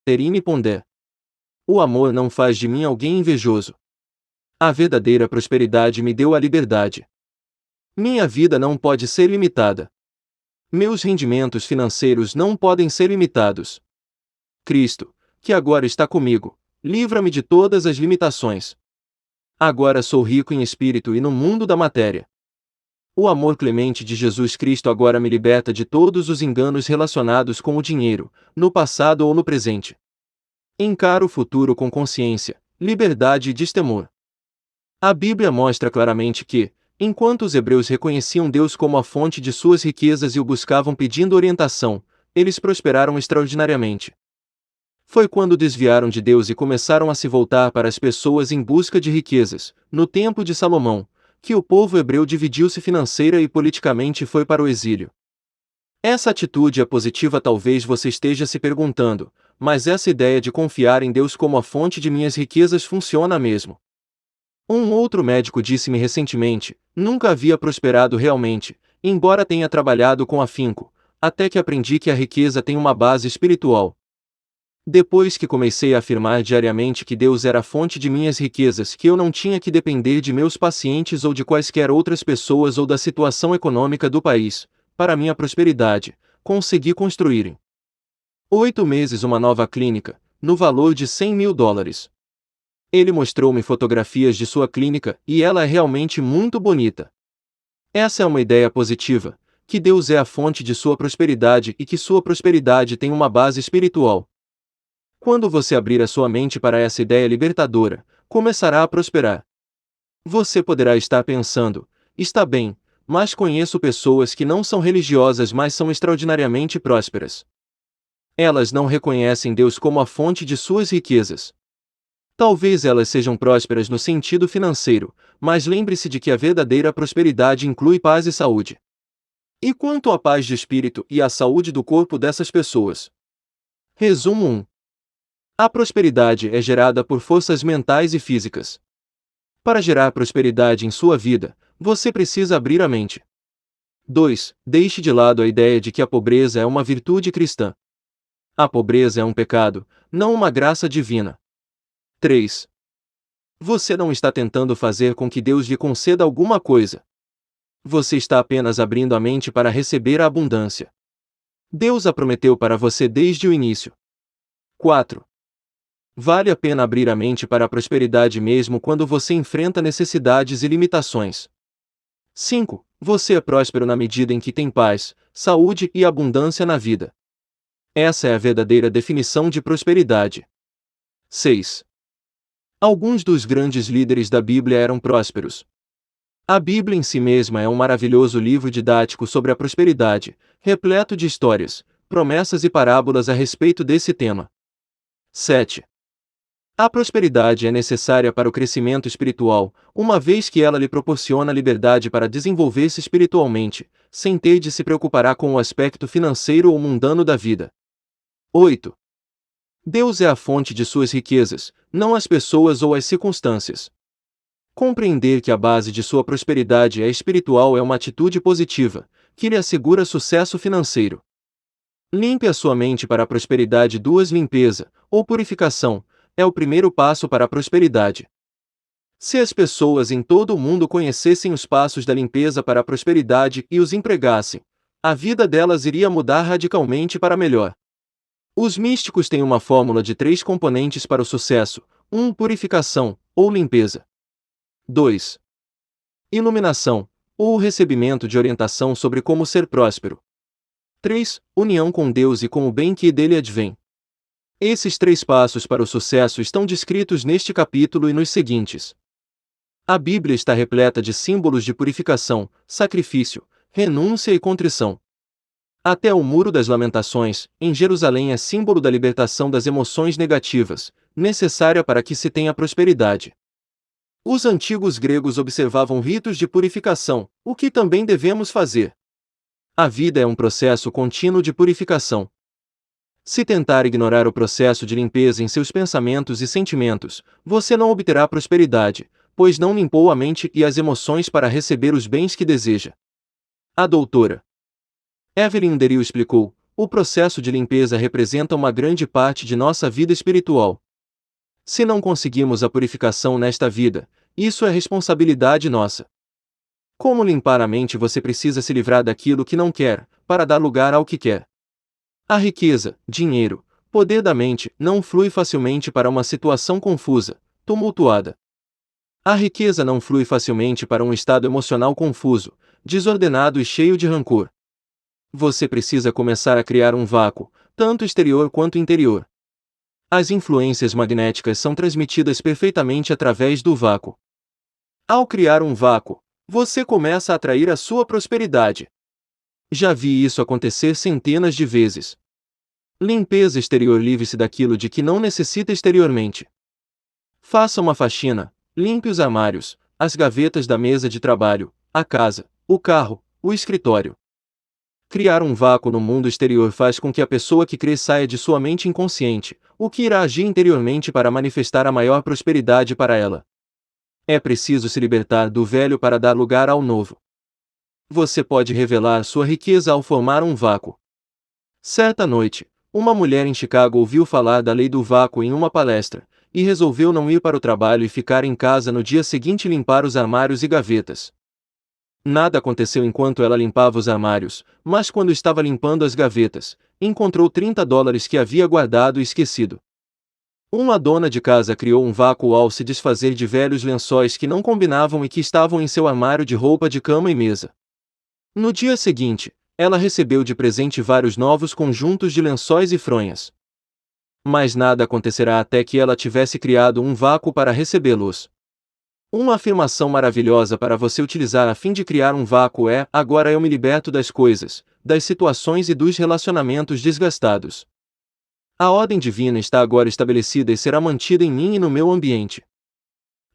Terine Pondé. O amor não faz de mim alguém invejoso. A verdadeira prosperidade me deu a liberdade. Minha vida não pode ser limitada. Meus rendimentos financeiros não podem ser limitados. Cristo, que agora está comigo, livra-me de todas as limitações. Agora sou rico em espírito e no mundo da matéria. O amor clemente de Jesus Cristo agora me liberta de todos os enganos relacionados com o dinheiro, no passado ou no presente. Encaro o futuro com consciência, liberdade e destemor. A Bíblia mostra claramente que, enquanto os hebreus reconheciam Deus como a fonte de suas riquezas e o buscavam pedindo orientação, eles prosperaram extraordinariamente. Foi quando desviaram de Deus e começaram a se voltar para as pessoas em busca de riquezas, no tempo de Salomão, que o povo hebreu dividiu-se financeira e politicamente e foi para o exílio. Essa atitude é positiva. Talvez você esteja se perguntando, mas essa ideia de confiar em Deus como a fonte de minhas riquezas funciona mesmo? Um outro médico disse-me recentemente, nunca havia prosperado realmente, embora tenha trabalhado com afinco, até que aprendi que a riqueza tem uma base espiritual. Depois que comecei a afirmar diariamente que Deus era a fonte de minhas riquezas, que eu não tinha que depender de meus pacientes ou de quaisquer outras pessoas ou da situação econômica do país, para minha prosperidade, consegui construir em 8 meses uma nova clínica, no valor de $100.000. Ele mostrou-me fotografias de sua clínica, e ela é realmente muito bonita. Essa é uma ideia positiva, que Deus é a fonte de sua prosperidade e que sua prosperidade tem uma base espiritual. Quando você abrir a sua mente para essa ideia libertadora, começará a prosperar. Você poderá estar pensando, está bem, mas conheço pessoas que não são religiosas mas são extraordinariamente prósperas. Elas não reconhecem Deus como a fonte de suas riquezas. Talvez elas sejam prósperas no sentido financeiro, mas lembre-se de que a verdadeira prosperidade inclui paz e saúde. E quanto à paz de espírito e à saúde do corpo dessas pessoas? Resumo 1. A prosperidade é gerada por forças mentais e físicas. Para gerar prosperidade em sua vida, você precisa abrir a mente. 2. Deixe de lado a ideia de que a pobreza é uma virtude cristã. A pobreza é um pecado, não uma graça divina. 3. Você não está tentando fazer com que Deus lhe conceda alguma coisa. Você está apenas abrindo a mente para receber a abundância. Deus a prometeu para você desde o início. 4. Vale a pena abrir a mente para a prosperidade mesmo quando você enfrenta necessidades e limitações. 5. Você é próspero na medida em que tem paz, saúde e abundância na vida. Essa é a verdadeira definição de prosperidade. 6. Alguns dos grandes líderes da Bíblia eram prósperos. A Bíblia em si mesma é um maravilhoso livro didático sobre a prosperidade, repleto de histórias, promessas e parábolas a respeito desse tema. 7. A prosperidade é necessária para o crescimento espiritual, uma vez que ela lhe proporciona liberdade para desenvolver-se espiritualmente, sem ter de se preocupar com o aspecto financeiro ou mundano da vida. 8. Deus é a fonte de suas riquezas, não as pessoas ou as circunstâncias. Compreender que a base de sua prosperidade é espiritual é uma atitude positiva, que lhe assegura sucesso financeiro. Limpe a sua mente para a prosperidade. 2. Limpeza, ou purificação, é o primeiro passo para a prosperidade. Se as pessoas em todo o mundo conhecessem os passos da limpeza para a prosperidade e os empregassem, a vida delas iria mudar radicalmente para melhor. Os místicos têm uma fórmula de 3 componentes para o sucesso: 1. Purificação, ou limpeza. 2. Iluminação, ou recebimento de orientação sobre como ser próspero. 3. União com Deus e com o bem que dele advém. Esses 3 passos para o sucesso estão descritos neste capítulo e nos seguintes. A Bíblia está repleta de símbolos de purificação, sacrifício, renúncia e contrição. Até o Muro das Lamentações, em Jerusalém, é símbolo da libertação das emoções negativas, necessária para que se tenha prosperidade. Os antigos gregos observavam ritos de purificação, o que também devemos fazer. A vida é um processo contínuo de purificação. Se tentar ignorar o processo de limpeza em seus pensamentos e sentimentos, você não obterá prosperidade, pois não limpou a mente e as emoções para receber os bens que deseja. A doutora Evelyn Derio explicou: o processo de limpeza representa uma grande parte de nossa vida espiritual. Se não conseguimos a purificação nesta vida, isso é responsabilidade nossa. Como limpar a mente? Você precisa se livrar daquilo que não quer, para dar lugar ao que quer. A riqueza, dinheiro, poder da mente não flui facilmente para uma situação confusa, tumultuada. A riqueza não flui facilmente para um estado emocional confuso, desordenado e cheio de rancor. Você precisa começar a criar um vácuo, tanto exterior quanto interior. As influências magnéticas são transmitidas perfeitamente através do vácuo. Ao criar um vácuo, você começa a atrair a sua prosperidade. Já vi isso acontecer centenas de vezes. Limpeza exterior. Livre-se daquilo de que não necessita exteriormente. Faça uma faxina, limpe os armários, as gavetas da mesa de trabalho, a casa, o carro, o escritório. Criar um vácuo no mundo exterior faz com que a pessoa que crê saia de sua mente inconsciente, o que irá agir interiormente para manifestar a maior prosperidade para ela. É preciso se libertar do velho para dar lugar ao novo. Você pode revelar sua riqueza ao formar um vácuo. Certa noite, uma mulher em Chicago ouviu falar da lei do vácuo em uma palestra, e resolveu não ir para o trabalho e ficar em casa no dia seguinte limpar os armários e gavetas. Nada aconteceu enquanto ela limpava os armários, mas quando estava limpando as gavetas, encontrou $30 que havia guardado e esquecido. Uma dona de casa criou um vácuo ao se desfazer de velhos lençóis que não combinavam e que estavam em seu armário de roupa de cama e mesa. No dia seguinte, ela recebeu de presente vários novos conjuntos de lençóis e fronhas. Mas nada acontecerá até que ela tivesse criado um vácuo para recebê-los. Uma afirmação maravilhosa para você utilizar a fim de criar um vácuo é: agora eu me liberto das coisas, das situações e dos relacionamentos desgastados. A ordem divina está agora estabelecida e será mantida em mim e no meu ambiente.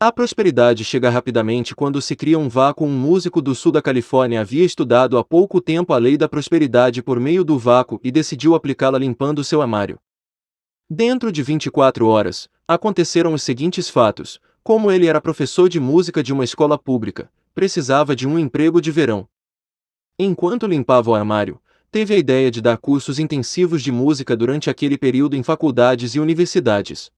A prosperidade chega rapidamente quando se cria um vácuo. Um músico do sul da Califórnia havia estudado há pouco tempo a lei da prosperidade por meio do vácuo e decidiu aplicá-la limpando seu armário. Dentro de 24 horas, aconteceram os seguintes fatos. Como ele era professor de música de uma escola pública, precisava de um emprego de verão. Enquanto limpava o armário, teve a ideia de dar cursos intensivos de música durante aquele período em faculdades e universidades.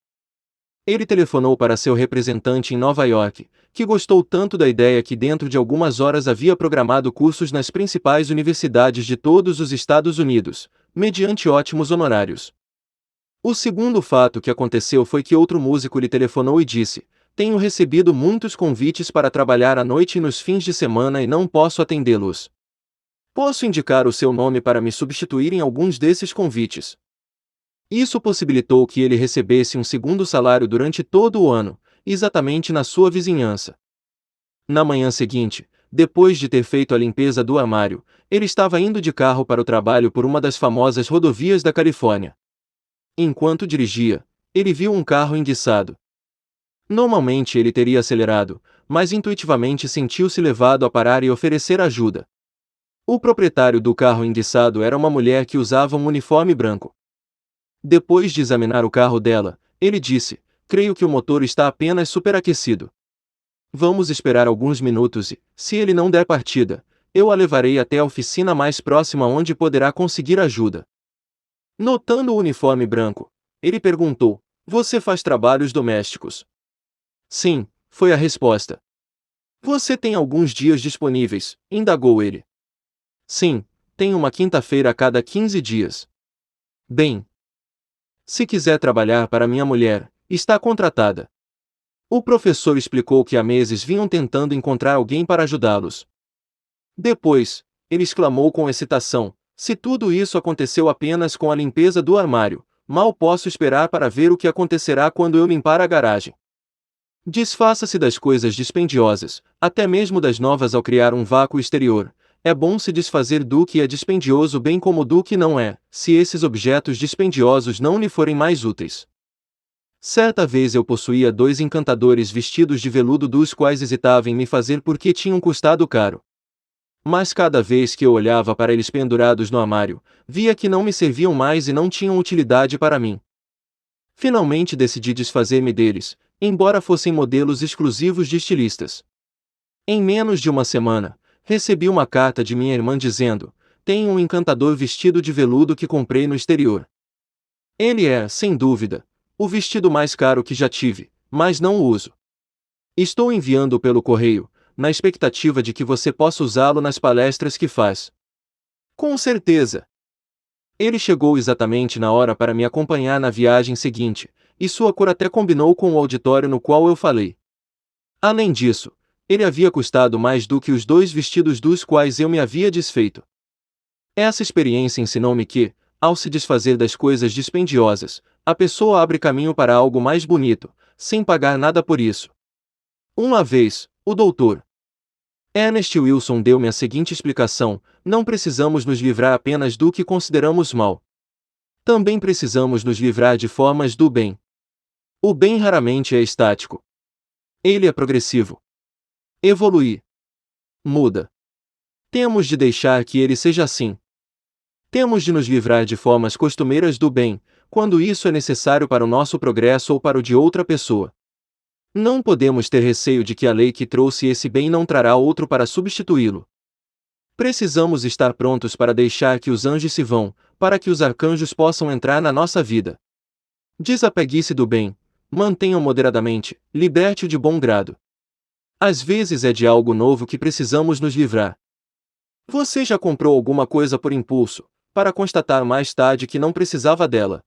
Ele telefonou para seu representante em Nova York, que gostou tanto da ideia que dentro de algumas horas havia programado cursos nas principais universidades de todos os Estados Unidos, mediante ótimos honorários. O segundo fato que aconteceu foi que outro músico lhe telefonou e disse: tenho recebido muitos convites para trabalhar à noite e nos fins de semana e não posso atendê-los. Posso indicar o seu nome para me substituir em alguns desses convites. Isso possibilitou que ele recebesse um segundo salário durante todo o ano, exatamente na sua vizinhança. Na manhã seguinte, depois de ter feito a limpeza do armário, ele estava indo de carro para o trabalho por uma das famosas rodovias da Califórnia. Enquanto dirigia, ele viu um carro enguiçado. Normalmente ele teria acelerado, mas intuitivamente sentiu-se levado a parar e oferecer ajuda. O proprietário do carro enguiçado era uma mulher que usava um uniforme branco. Depois de examinar o carro dela, ele disse: creio que o motor está apenas superaquecido. Vamos esperar alguns minutos e, se ele não der partida, eu a levarei até a oficina mais próxima onde poderá conseguir ajuda. Notando o uniforme branco, ele perguntou: você faz trabalhos domésticos? Sim, foi a resposta. Você tem alguns dias disponíveis? Indagou ele. Sim, tenho uma quinta-feira a cada 15 dias. Bem, se quiser trabalhar para minha mulher, está contratada. O professor explicou que há meses vinham tentando encontrar alguém para ajudá-los. Depois, ele exclamou com excitação: se tudo isso aconteceu apenas com a limpeza do armário, mal posso esperar para ver o que acontecerá quando eu limpar a garagem. Desfaça-se das coisas dispendiosas, até mesmo das novas. Ao criar um vácuo exterior, é bom se desfazer do que é dispendioso bem como do que não é, se esses objetos dispendiosos não lhe forem mais úteis. Certa vez eu possuía 2 encantadores vestidos de veludo dos quais hesitava em me fazer porque tinham custado caro. Mas cada vez que eu olhava para eles pendurados no armário, via que não me serviam mais e não tinham utilidade para mim. Finalmente decidi desfazer-me deles, embora fossem modelos exclusivos de estilistas. Em menos de uma semana, recebi uma carta de minha irmã dizendo: tenho um encantador vestido de veludo que comprei no exterior. Ele é, sem dúvida, o vestido mais caro que já tive, mas não o uso. Estou enviando-o pelo correio, na expectativa de que você possa usá-lo nas palestras que faz. Com certeza. Ele chegou exatamente na hora para me acompanhar na viagem seguinte, e sua cor até combinou com o auditório no qual eu falei. Além disso, ele havia custado mais do que os 2 vestidos dos quais eu me havia desfeito. Essa experiência ensinou-me que, ao se desfazer das coisas dispendiosas, a pessoa abre caminho para algo mais bonito, sem pagar nada por isso. Uma vez, o Dr. Ernest Wilson deu-me a seguinte explicação: não precisamos nos livrar apenas do que consideramos mal. Também precisamos nos livrar de formas do bem. O bem raramente é estático. Ele é progressivo. Evolui. Muda. Temos de deixar que ele seja assim. Temos de nos livrar de formas costumeiras do bem, quando isso é necessário para o nosso progresso ou para o de outra pessoa. Não podemos ter receio de que a lei que trouxe esse bem não trará outro para substituí-lo. Precisamos estar prontos para deixar que os anjos se vão, para que os arcanjos possam entrar na nossa vida. Desapegue-se do bem, mantenha-o moderadamente, liberte-o de bom grado. Às vezes é de algo novo que precisamos nos livrar. Você já comprou alguma coisa por impulso, para constatar mais tarde que não precisava dela?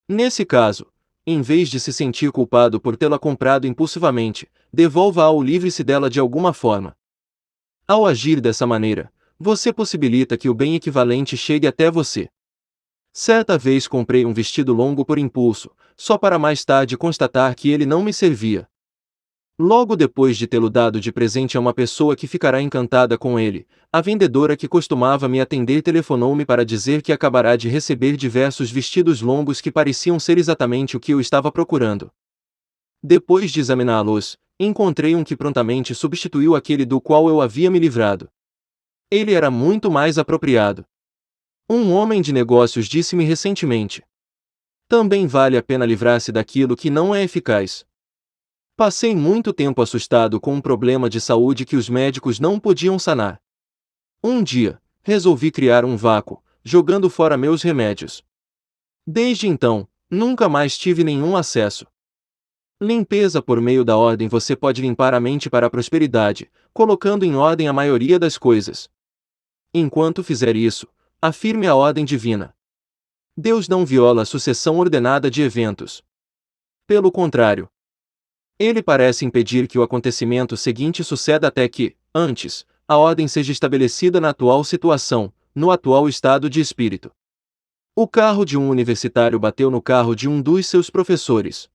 Nesse caso, em vez de se sentir culpado por tê-la comprado impulsivamente, devolva-a ou livre-se dela de alguma forma. Ao agir dessa maneira, você possibilita que o bem equivalente chegue até você. Certa vez comprei um vestido longo por impulso, só para mais tarde constatar que ele não me servia. Logo depois de tê-lo dado de presente a uma pessoa que ficará encantada com ele, a vendedora que costumava me atender telefonou-me para dizer que acabará de receber diversos vestidos longos que pareciam ser exatamente o que eu estava procurando. Depois de examiná-los, encontrei um que prontamente substituiu aquele do qual eu havia me livrado. Ele era muito mais apropriado. Um homem de negócios disse-me recentemente: também vale a pena livrar-se daquilo que não é eficaz. Passei muito tempo assustado com um problema de saúde que os médicos não podiam sanar. Um dia, resolvi criar um vácuo, jogando fora meus remédios. Desde então, nunca mais tive nenhum acesso. Limpeza por meio da ordem. Você pode limpar a mente para a prosperidade, colocando em ordem a maioria das coisas. Enquanto fizer isso, afirme a ordem divina. Deus não viola a sucessão ordenada de eventos. Pelo contrário, ele parece impedir que o acontecimento seguinte suceda até que, antes, a ordem seja estabelecida na atual situação, no atual estado de espírito. O carro de um universitário bateu no carro de um dos seus professores.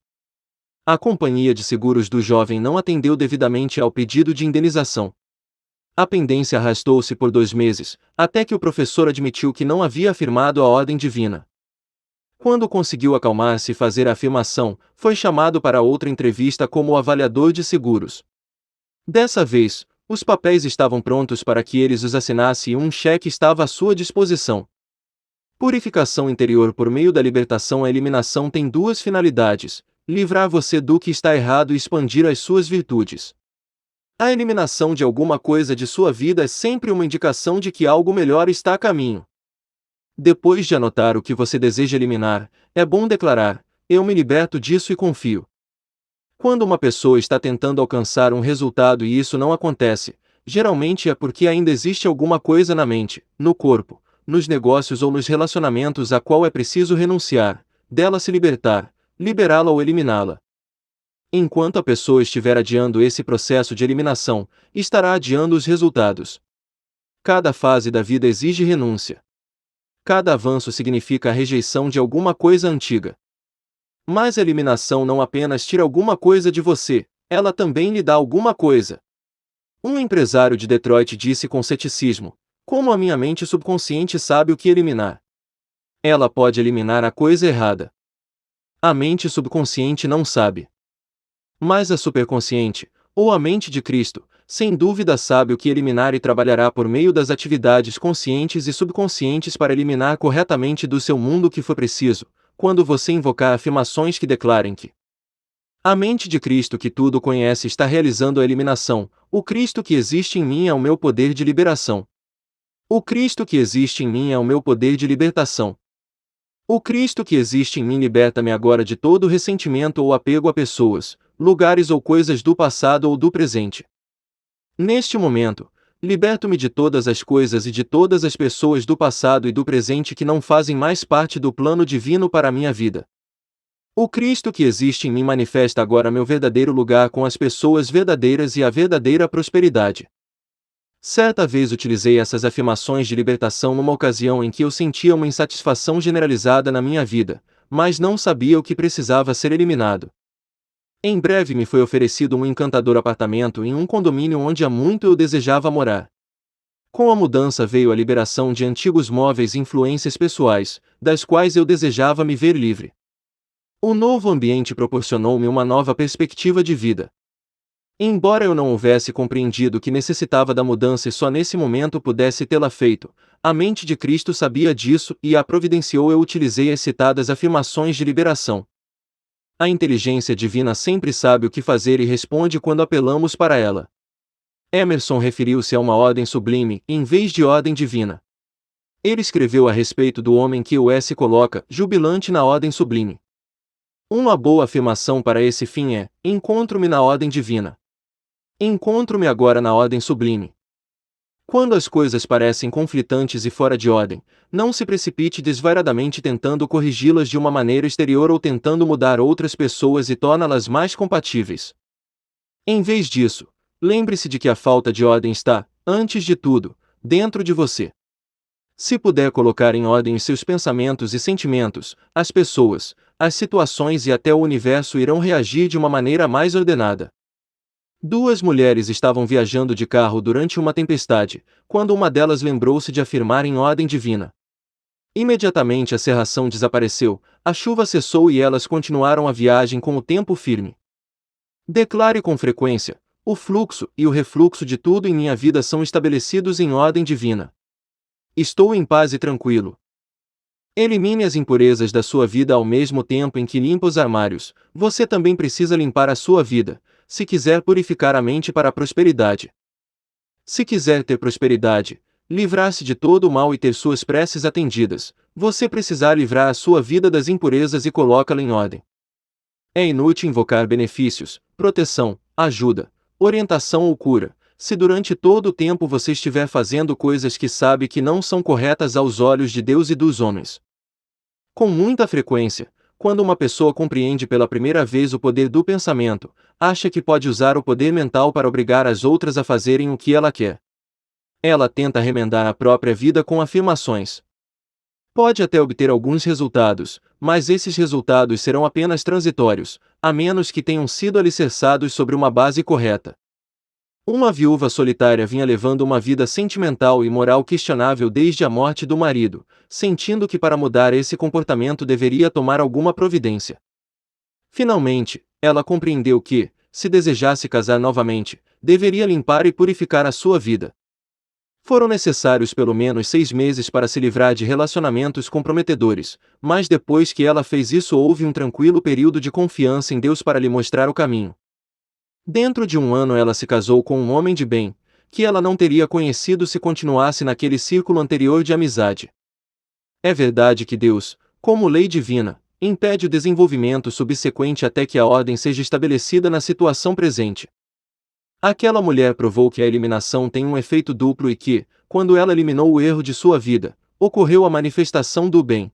A companhia de seguros do jovem não atendeu devidamente ao pedido de indenização. A pendência arrastou-se por 2 meses, até que o professor admitiu que não havia afirmado a ordem divina. Quando conseguiu acalmar-se e fazer a afirmação, foi chamado para outra entrevista como avaliador de seguros. Dessa vez, os papéis estavam prontos para que eles os assinassem e um cheque estava à sua disposição. Purificação interior por meio da libertação. A eliminação tem 2 finalidades: livrar você do que está errado e expandir as suas virtudes. A eliminação de alguma coisa de sua vida é sempre uma indicação de que algo melhor está a caminho. Depois de anotar o que você deseja eliminar, é bom declarar: eu me liberto disso e confio. Quando uma pessoa está tentando alcançar um resultado e isso não acontece, geralmente é porque ainda existe alguma coisa na mente, no corpo, nos negócios ou nos relacionamentos a qual é preciso renunciar, dela se libertar, liberá-la ou eliminá-la. Enquanto a pessoa estiver adiando esse processo de eliminação, estará adiando os resultados. Cada fase da vida exige renúncia. Cada avanço significa a rejeição de alguma coisa antiga. Mas a eliminação não apenas tira alguma coisa de você, ela também lhe dá alguma coisa. Um empresário de Detroit disse com ceticismo: como a minha mente subconsciente sabe o que eliminar? Ela pode eliminar a coisa errada. A mente subconsciente não sabe. Mas a superconsciente, ou a mente de Cristo, sem dúvida sabe o que eliminar e trabalhará por meio das atividades conscientes e subconscientes para eliminar corretamente do seu mundo o que for preciso, quando você invocar afirmações que declarem que a mente de Cristo que tudo conhece está realizando a eliminação, o Cristo que existe em mim é o meu poder de liberação. O Cristo que existe em mim é o meu poder de libertação. O Cristo que existe em mim liberta-me agora de todo ressentimento ou apego a pessoas, lugares ou coisas do passado ou do presente. Neste momento, liberto-me de todas as coisas e de todas as pessoas do passado e do presente que não fazem mais parte do plano divino para a minha vida. O Cristo que existe em mim manifesta agora meu verdadeiro lugar com as pessoas verdadeiras e a verdadeira prosperidade. Certa vez utilizei essas afirmações de libertação numa ocasião em que eu sentia uma insatisfação generalizada na minha vida, mas não sabia o que precisava ser eliminado. Em breve me foi oferecido um encantador apartamento em um condomínio onde há muito eu desejava morar. Com a mudança veio a liberação de antigos móveis e influências pessoais, das quais eu desejava me ver livre. O novo ambiente proporcionou-me uma nova perspectiva de vida. Embora eu não houvesse compreendido que necessitava da mudança e só nesse momento pudesse tê-la feito, a mente de Cristo sabia disso e a providenciou. Eu utilizei as citadas afirmações de liberação. A inteligência divina sempre sabe o que fazer e responde quando apelamos para ela. Emerson referiu-se a uma ordem sublime, em vez de ordem divina. Ele escreveu a respeito do homem que o se coloca, jubilante na ordem sublime. Uma boa afirmação para esse fim é: encontro-me na ordem divina. Encontro-me agora na ordem sublime. Quando as coisas parecem conflitantes e fora de ordem, não se precipite desvairadamente tentando corrigi-las de uma maneira exterior ou tentando mudar outras pessoas e torná-las mais compatíveis. Em vez disso, lembre-se de que a falta de ordem está, antes de tudo, dentro de você. Se puder colocar em ordem os seus pensamentos e sentimentos, as pessoas, as situações e até o universo irão reagir de uma maneira mais ordenada. Duas mulheres estavam viajando de carro durante uma tempestade, quando uma delas lembrou-se de afirmar em ordem divina. Imediatamente a cerração desapareceu, a chuva cessou e elas continuaram a viagem com o tempo firme. Declare com frequência: o fluxo e o refluxo de tudo em minha vida são estabelecidos em ordem divina. Estou em paz e tranquilo. Elimine as impurezas da sua vida ao mesmo tempo em que limpa os armários. Você também precisa limpar a sua vida, se quiser purificar a mente para a prosperidade. Se quiser ter prosperidade, livrar-se de todo o mal e ter suas preces atendidas, você precisará livrar a sua vida das impurezas e colocá-la em ordem. É inútil invocar benefícios, proteção, ajuda, orientação ou cura, se durante todo o tempo você estiver fazendo coisas que sabe que não são corretas aos olhos de Deus e dos homens. Com muita frequência, quando uma pessoa compreende pela primeira vez o poder do pensamento, acha que pode usar o poder mental para obrigar as outras a fazerem o que ela quer. Ela tenta remendar a própria vida com afirmações. Pode até obter alguns resultados, mas esses resultados serão apenas transitórios, a menos que tenham sido alicerçados sobre uma base correta. Uma viúva solitária vinha levando uma vida sentimental e moral questionável desde a morte do marido, sentindo que para mudar esse comportamento deveria tomar alguma providência. Finalmente, ela compreendeu que, se desejasse casar novamente, deveria limpar e purificar a sua vida. Foram necessários pelo menos 6 meses para se livrar de relacionamentos comprometedores, mas depois que ela fez isso houve um tranquilo período de confiança em Deus para lhe mostrar o caminho. Dentro de 1 ano ela se casou com um homem de bem, que ela não teria conhecido se continuasse naquele círculo anterior de amizade. É verdade que Deus, como lei divina, impede o desenvolvimento subsequente até que a ordem seja estabelecida na situação presente. Aquela mulher provou que a eliminação tem um efeito duplo e que, quando ela eliminou o erro de sua vida, ocorreu a manifestação do bem.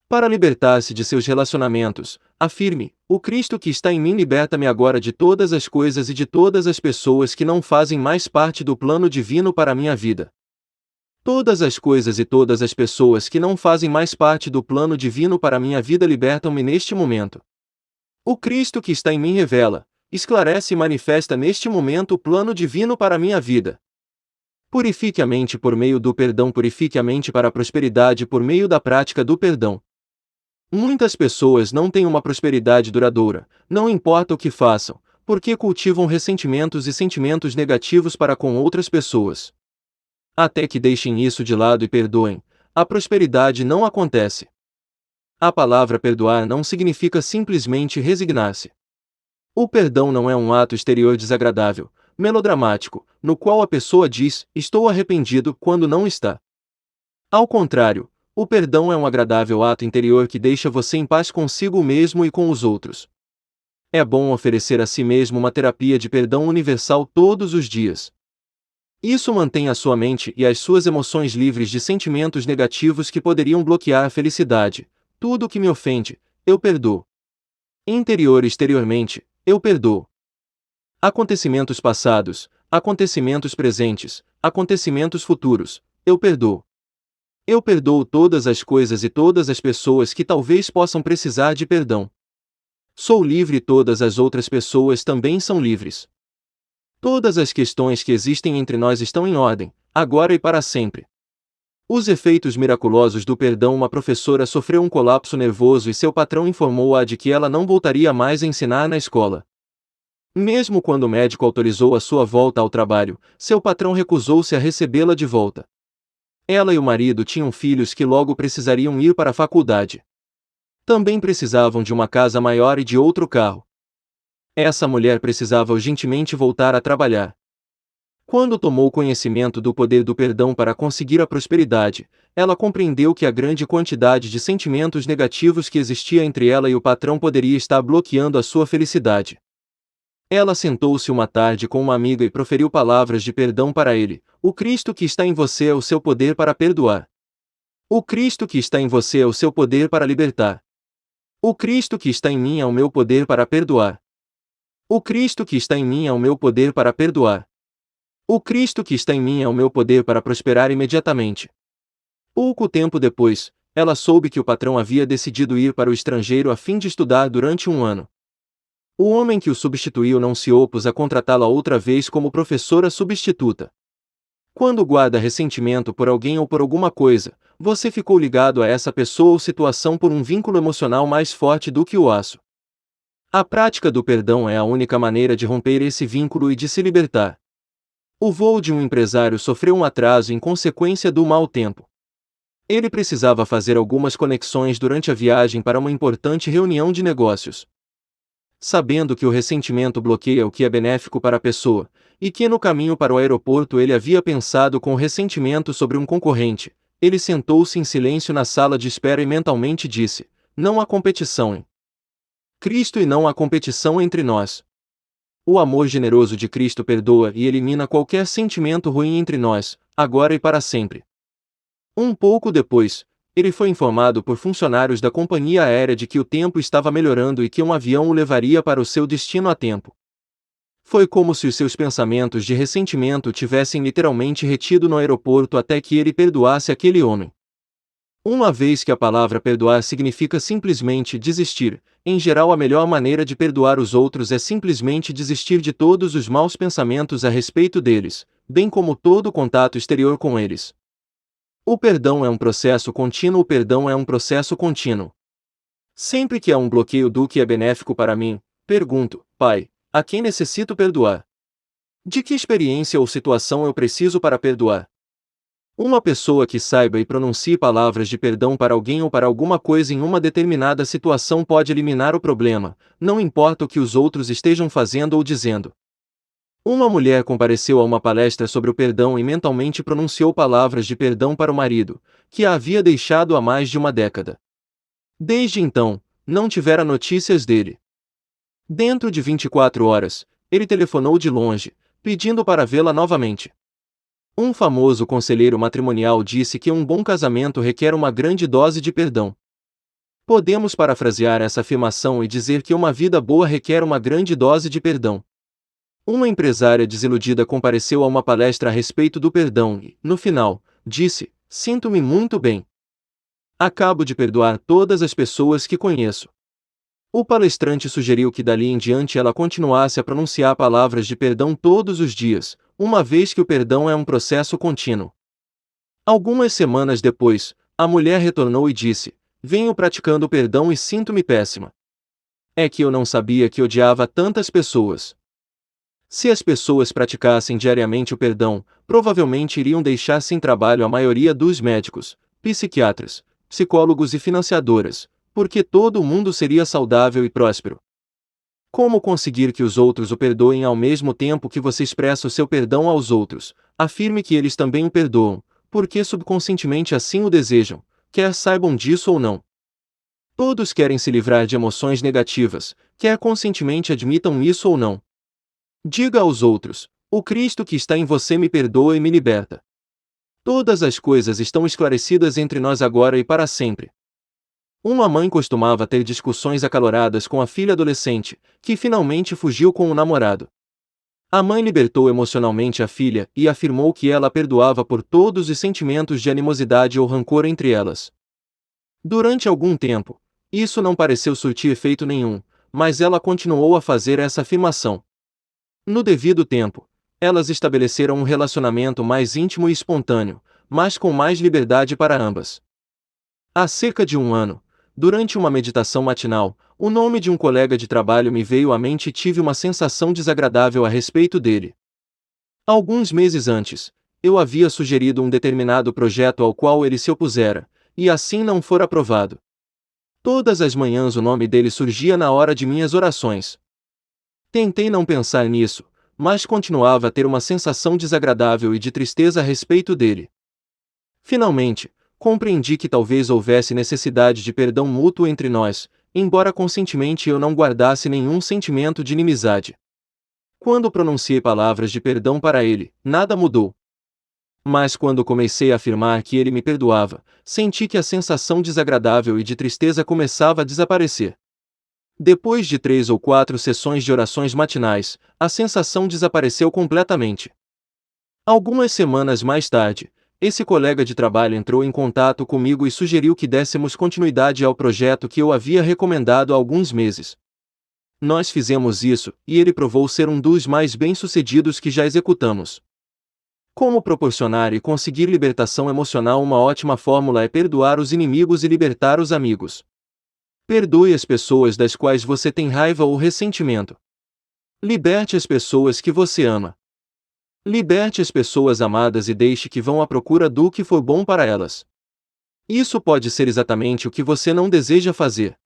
Para libertar-se de seus relacionamentos, afirme: o Cristo que está em mim liberta-me agora de todas as coisas e de todas as pessoas que não fazem mais parte do plano divino para a minha vida. Todas as coisas e todas as pessoas que não fazem mais parte do plano divino para a minha vida libertam-me neste momento. O Cristo que está em mim revela, esclarece e manifesta neste momento o plano divino para a minha vida. Purifique a mente por meio do perdão. Purifique a mente para a prosperidade por meio da prática do perdão. Muitas pessoas não têm uma prosperidade duradoura, não importa o que façam, porque cultivam ressentimentos e sentimentos negativos para com outras pessoas. Até que deixem isso de lado e perdoem, a prosperidade não acontece. A palavra perdoar não significa simplesmente resignar-se. O perdão não é um ato exterior desagradável, melodramático, no qual a pessoa diz, estou arrependido, quando não está. Ao contrário, o perdão é um agradável ato interior que deixa você em paz consigo mesmo e com os outros. É bom oferecer a si mesmo uma terapia de perdão universal todos os dias. Isso mantém a sua mente e as suas emoções livres de sentimentos negativos que poderiam bloquear a felicidade. Tudo o que me ofende, eu perdoo. Interior e exteriormente, eu perdoo. Acontecimentos passados, acontecimentos presentes, acontecimentos futuros, eu perdoo. Eu perdoo todas as coisas e todas as pessoas que talvez possam precisar de perdão. Sou livre e todas as outras pessoas também são livres. Todas as questões que existem entre nós estão em ordem, agora e para sempre. Os efeitos miraculosos do perdão. Uma professora sofreu um colapso nervoso e seu patrão informou-a de que ela não voltaria mais a ensinar na escola. Mesmo quando o médico autorizou a sua volta ao trabalho, seu patrão recusou-se a recebê-la de volta. Ela e o marido tinham filhos que logo precisariam ir para a faculdade. Também precisavam de uma casa maior e de outro carro. Essa mulher precisava urgentemente voltar a trabalhar. Quando tomou conhecimento do poder do perdão para conseguir a prosperidade, ela compreendeu que a grande quantidade de sentimentos negativos que existia entre ela e o patrão poderia estar bloqueando a sua felicidade. Ela sentou-se uma tarde com uma amiga e proferiu palavras de perdão para ele. O Cristo que está em você é o seu poder para perdoar. O Cristo que está em você é o seu poder para libertar. O Cristo que está em mim é o meu poder para perdoar. O Cristo que está em mim é o meu poder para perdoar. O Cristo que está em mim é o meu poder para prosperar imediatamente. Pouco tempo depois, ela soube que o patrão havia decidido ir para o estrangeiro a fim de estudar durante um ano. O homem que o substituiu não se opôs a contratá-la outra vez como professora substituta. Quando guarda ressentimento por alguém ou por alguma coisa, você ficou ligado a essa pessoa ou situação por um vínculo emocional mais forte do que o aço. A prática do perdão é a única maneira de romper esse vínculo e de se libertar. O voo de um empresário sofreu um atraso em consequência do mau tempo. Ele precisava fazer algumas conexões durante a viagem para uma importante reunião de negócios. Sabendo que o ressentimento bloqueia o que é benéfico para a pessoa, e que no caminho para o aeroporto ele havia pensado com ressentimento sobre um concorrente, ele sentou-se em silêncio na sala de espera e mentalmente disse: não há competição em Cristo e não há competição entre nós. O amor generoso de Cristo perdoa e elimina qualquer sentimento ruim entre nós, agora e para sempre. Um pouco depois, ele foi informado por funcionários da companhia aérea de que o tempo estava melhorando e que um avião o levaria para o seu destino a tempo. Foi como se os seus pensamentos de ressentimento tivessem literalmente retido no aeroporto até que ele perdoasse aquele homem. Uma vez que a palavra perdoar significa simplesmente desistir, em geral a melhor maneira de perdoar os outros é simplesmente desistir de todos os maus pensamentos a respeito deles, bem como todo contato exterior com eles. O perdão é um processo contínuo. O perdão é um processo contínuo. Sempre que há um bloqueio do que é benéfico para mim, pergunto: Pai, a quem necessito perdoar? De que experiência ou situação eu preciso para perdoar? Uma pessoa que saiba e pronuncie palavras de perdão para alguém ou para alguma coisa em uma determinada situação pode eliminar o problema, não importa o que os outros estejam fazendo ou dizendo. Uma mulher compareceu a uma palestra sobre o perdão e mentalmente pronunciou palavras de perdão para o marido, que a havia deixado há mais de uma década. Desde então, não tivera notícias dele. Dentro de 24 horas, ele telefonou de longe, pedindo para vê-la novamente. Um famoso conselheiro matrimonial disse que um bom casamento requer uma grande dose de perdão. Podemos parafrasear essa afirmação e dizer que uma vida boa requer uma grande dose de perdão. Uma empresária desiludida compareceu a uma palestra a respeito do perdão e, no final, disse: sinto-me muito bem. Acabo de perdoar todas as pessoas que conheço. O palestrante sugeriu que dali em diante ela continuasse a pronunciar palavras de perdão todos os dias, uma vez que o perdão é um processo contínuo. Algumas semanas depois, a mulher retornou e disse: venho praticando o perdão e sinto-me péssima. É que eu não sabia que odiava tantas pessoas. Se as pessoas praticassem diariamente o perdão, provavelmente iriam deixar sem trabalho a maioria dos médicos, psiquiatras, psicólogos e financiadoras, porque todo o mundo seria saudável e próspero. Como conseguir que os outros o perdoem ao mesmo tempo que você expressa o seu perdão aos outros? Afirme que eles também o perdoam, porque subconscientemente assim o desejam, quer saibam disso ou não. Todos querem se livrar de emoções negativas, quer conscientemente admitam isso ou não. Diga aos outros: o Cristo que está em você me perdoa e me liberta. Todas as coisas estão esclarecidas entre nós agora e para sempre. Uma mãe costumava ter discussões acaloradas com a filha adolescente, que finalmente fugiu com o namorado. A mãe libertou emocionalmente a filha e afirmou que ela a perdoava por todos os sentimentos de animosidade ou rancor entre elas. Durante algum tempo, isso não pareceu surtir efeito nenhum, mas ela continuou a fazer essa afirmação. No devido tempo, elas estabeleceram um relacionamento mais íntimo e espontâneo, mas com mais liberdade para ambas. Há cerca de um ano, durante uma meditação matinal, o nome de um colega de trabalho me veio à mente e tive uma sensação desagradável a respeito dele. Alguns meses antes, eu havia sugerido um determinado projeto ao qual ele se opusera, e assim não fora aprovado. Todas as manhãs o nome dele surgia na hora de minhas orações. Tentei não pensar nisso, mas continuava a ter uma sensação desagradável e de tristeza a respeito dele. Finalmente, compreendi que talvez houvesse necessidade de perdão mútuo entre nós, embora conscientemente eu não guardasse nenhum sentimento de inimizade. Quando pronunciei palavras de perdão para ele, nada mudou. Mas quando comecei a afirmar que ele me perdoava, senti que a sensação desagradável e de tristeza começava a desaparecer. Depois de 3 ou 4 sessões de orações matinais, a sensação desapareceu completamente. Algumas semanas mais tarde, esse colega de trabalho entrou em contato comigo e sugeriu que dessemos continuidade ao projeto que eu havia recomendado há alguns meses. Nós fizemos isso, e ele provou ser um dos mais bem-sucedidos que já executamos. Como proporcionar e conseguir libertação emocional? Uma ótima fórmula é perdoar os inimigos e libertar os amigos. Perdoe as pessoas das quais você tem raiva ou ressentimento. Liberte as pessoas que você ama. Liberte as pessoas amadas e deixe que vão à procura do que for bom para elas. Isso pode ser exatamente o que você não deseja fazer.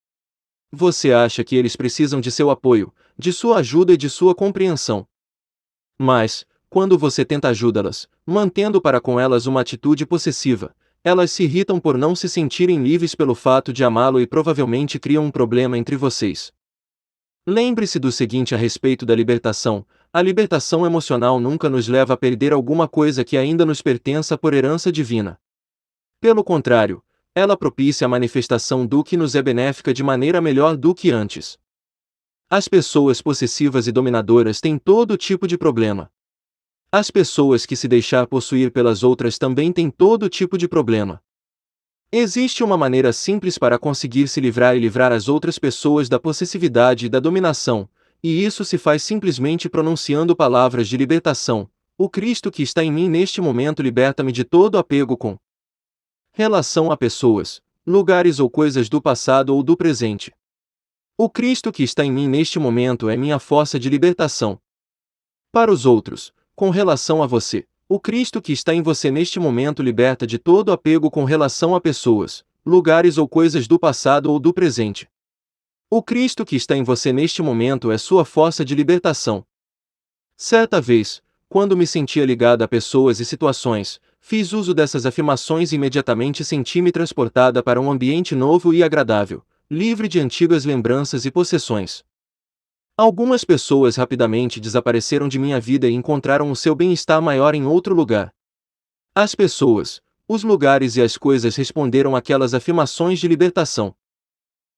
Você acha que eles precisam de seu apoio, de sua ajuda e de sua compreensão. Mas, quando você tenta ajudá-las, mantendo para com elas uma atitude possessiva, elas se irritam por não se sentirem livres pelo fato de amá-lo e provavelmente criam um problema entre vocês. Lembre-se do seguinte a respeito da libertação: a libertação emocional nunca nos leva a perder alguma coisa que ainda nos pertença por herança divina. Pelo contrário, ela propicia a manifestação do que nos é benéfica de maneira melhor do que antes. As pessoas possessivas e dominadoras têm todo tipo de problema. As pessoas que se deixar possuir pelas outras também têm todo tipo de problema. Existe uma maneira simples para conseguir se livrar e livrar as outras pessoas da possessividade e da dominação, e isso se faz simplesmente pronunciando palavras de libertação. O Cristo que está em mim neste momento liberta-me de todo apego com relação a pessoas, lugares ou coisas do passado ou do presente. O Cristo que está em mim neste momento é minha força de libertação. Para os outros, com relação a você, o Cristo que está em você neste momento liberta de todo apego com relação a pessoas, lugares ou coisas do passado ou do presente. O Cristo que está em você neste momento é sua força de libertação. Certa vez, quando me sentia ligado a pessoas e situações, fiz uso dessas afirmações e imediatamente senti-me transportada para um ambiente novo e agradável, livre de antigas lembranças e possessões. Algumas pessoas rapidamente desapareceram de minha vida e encontraram o seu bem-estar maior em outro lugar. As pessoas, os lugares e as coisas responderam àquelas afirmações de libertação.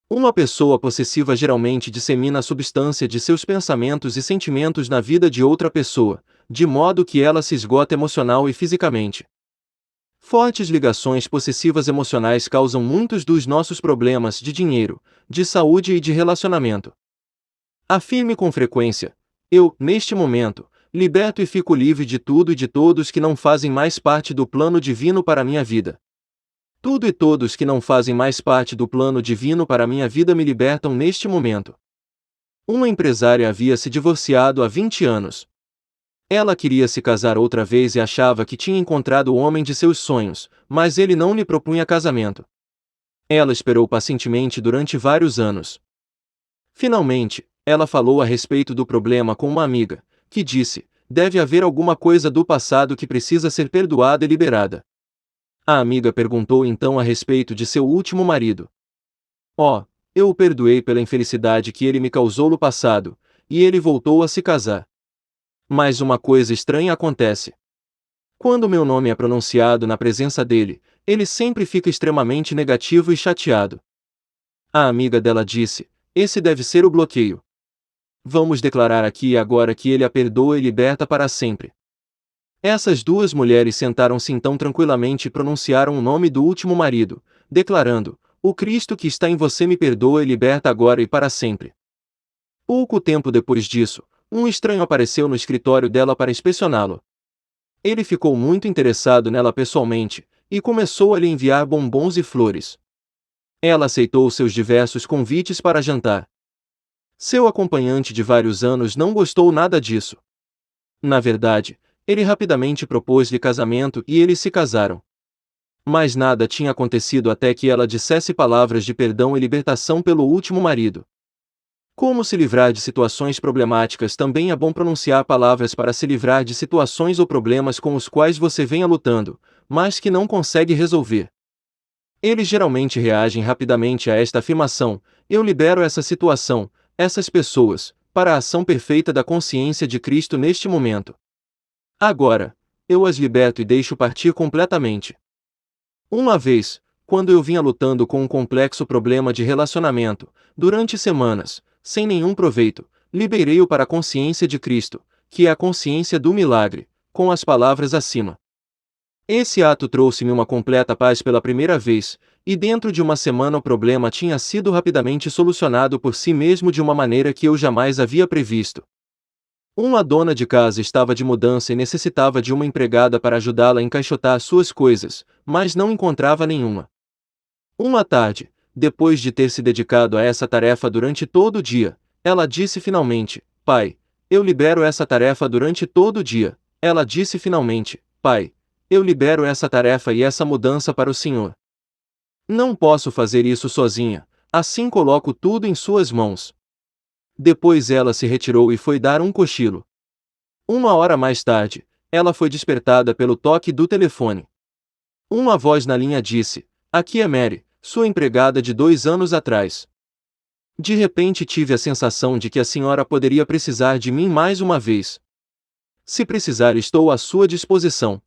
Uma pessoa possessiva geralmente dissemina a substância de seus pensamentos e sentimentos na vida de outra pessoa, de modo que ela se esgota emocional e fisicamente. Fortes ligações possessivas emocionais causam muitos dos nossos problemas de dinheiro, de saúde e de relacionamento. Afirme com frequência: eu, neste momento, liberto e fico livre de tudo e de todos que não fazem mais parte do plano divino para minha vida. Tudo e todos que não fazem mais parte do plano divino para minha vida me libertam neste momento. Uma empresária havia se divorciado há 20 anos. Ela queria se casar outra vez e achava que tinha encontrado o homem de seus sonhos, mas ele não lhe propunha casamento. Ela esperou pacientemente durante vários anos. Finalmente, ela falou a respeito do problema com uma amiga, que disse: deve haver alguma coisa do passado que precisa ser perdoada e liberada. A amiga perguntou então a respeito de seu último marido. Oh, eu o perdoei pela infelicidade que ele me causou no passado, e ele voltou a se casar. Mas uma coisa estranha acontece. Quando meu nome é pronunciado na presença dele, ele sempre fica extremamente negativo e chateado. A amiga dela disse: esse deve ser o bloqueio. Vamos declarar aqui e agora que ele a perdoa e liberta para sempre. Essas duas mulheres sentaram-se então tranquilamente e pronunciaram o nome do último marido, declarando: o Cristo que está em você me perdoa e liberta agora e para sempre. Pouco tempo depois disso, um estranho apareceu no escritório dela para inspecioná-lo. Ele ficou muito interessado nela pessoalmente, e começou a lhe enviar bombons e flores. Ela aceitou seus diversos convites para jantar. Seu acompanhante de vários anos não gostou nada disso. Na verdade, ele rapidamente propôs-lhe casamento e eles se casaram. Mas nada tinha acontecido até que ela dissesse palavras de perdão e libertação pelo último marido. Como se livrar de situações problemáticas? Também é bom pronunciar palavras para se livrar de situações ou problemas com os quais você venha lutando, mas que não consegue resolver. Eles geralmente reagem rapidamente a esta afirmação: eu libero essa situação, essas pessoas, para a ação perfeita da consciência de Cristo neste momento. Agora, eu as liberto e deixo partir completamente. Uma vez, quando eu vinha lutando com um complexo problema de relacionamento, durante semanas, sem nenhum proveito, liberei-o para a consciência de Cristo, que é a consciência do milagre, com as palavras acima. Esse ato trouxe-me uma completa paz pela primeira vez, e dentro de uma semana o problema tinha sido rapidamente solucionado por si mesmo de uma maneira que eu jamais havia previsto. Uma dona de casa estava de mudança e necessitava de uma empregada para ajudá-la a encaixotar suas coisas, mas não encontrava nenhuma. Uma tarde, depois de ter se dedicado a essa tarefa durante todo o dia, ela disse finalmente: Pai, eu libero essa tarefa durante todo o dia. Ela disse finalmente: Pai, eu libero essa tarefa e essa mudança para o Senhor. Não posso fazer isso sozinha, assim coloco tudo em suas mãos. Depois ela se retirou e foi dar um cochilo. Uma hora mais tarde, ela foi despertada pelo toque do telefone. Uma voz na linha disse: aqui é Mary, sua empregada de 2 anos atrás. De repente tive a sensação de que a senhora poderia precisar de mim mais uma vez. Se precisar, estou à sua disposição.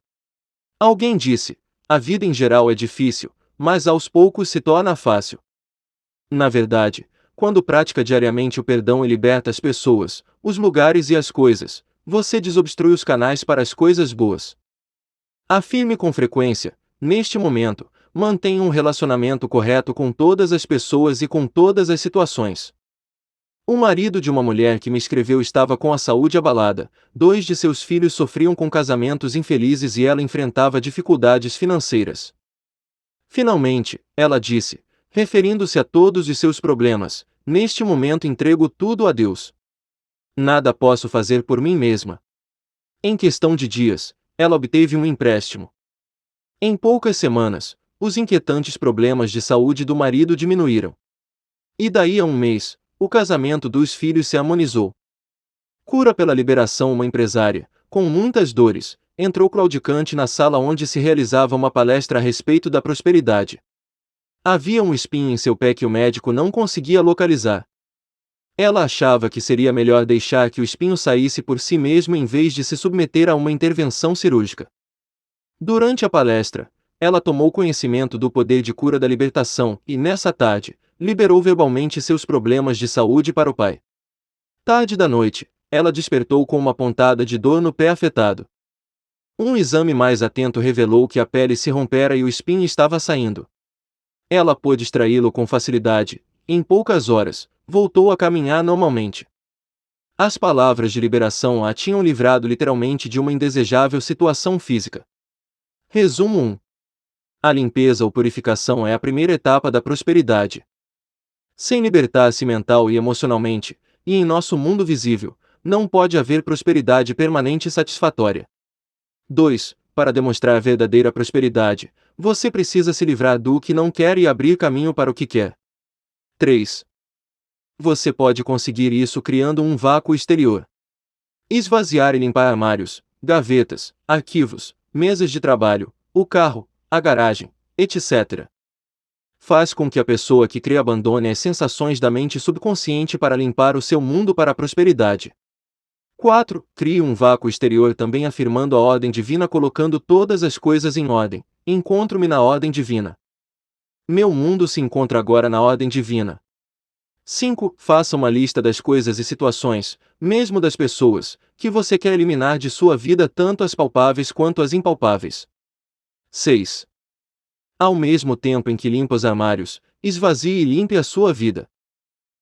Alguém disse: a vida em geral é difícil, mas aos poucos se torna fácil. Na verdade, quando pratica diariamente o perdão e liberta as pessoas, os lugares e as coisas, você desobstrui os canais para as coisas boas. Afirme com frequência: neste momento, mantenha um relacionamento correto com todas as pessoas e com todas as situações. O marido de uma mulher que me escreveu estava com a saúde abalada, 2 de seus filhos sofriam com casamentos infelizes e ela enfrentava dificuldades financeiras. Finalmente, ela disse, referindo-se a todos os seus problemas: neste momento entrego tudo a Deus. Nada posso fazer por mim mesma. Em questão de dias, ela obteve um empréstimo. Em poucas semanas, os inquietantes problemas de saúde do marido diminuíram. E daí a um mês, o casamento dos filhos se harmonizou. Cura pela liberação. Uma empresária, com muitas dores, entrou claudicante na sala onde se realizava uma palestra a respeito da prosperidade. Havia um espinho em seu pé que o médico não conseguia localizar. Ela achava que seria melhor deixar que o espinho saísse por si mesmo em vez de se submeter a uma intervenção cirúrgica. Durante a palestra, ela tomou conhecimento do poder de cura da libertação e, nessa tarde, liberou verbalmente seus problemas de saúde para o pai. Tarde da noite, ela despertou com uma pontada de dor no pé afetado. Um exame mais atento revelou que a pele se rompera e o espinho estava saindo. Ela pôde extraí-lo com facilidade, e em poucas horas, voltou a caminhar normalmente. As palavras de liberação a tinham livrado literalmente de uma indesejável situação física. Resumo 1. A limpeza ou purificação é a primeira etapa da prosperidade. Sem libertar-se mental e emocionalmente, e em nosso mundo visível, não pode haver prosperidade permanente e satisfatória. 2. Para demonstrar a verdadeira prosperidade, você precisa se livrar do que não quer e abrir caminho para o que quer. 3. Você pode conseguir isso criando um vácuo exterior. Esvaziar e limpar armários, gavetas, arquivos, mesas de trabalho, o carro, a garagem, etc. Faz com que a pessoa que cria abandone as sensações da mente subconsciente para limpar o seu mundo para a prosperidade. 4. Crie um vácuo exterior também afirmando a ordem divina colocando todas as coisas em ordem. Encontro-me na ordem divina. Meu mundo se encontra agora na ordem divina. 5. Faça uma lista das coisas e situações, mesmo das pessoas, que você quer eliminar de sua vida tanto as palpáveis quanto as impalpáveis. 6. Ao mesmo tempo em que limpa os armários, esvazie e limpe a sua vida.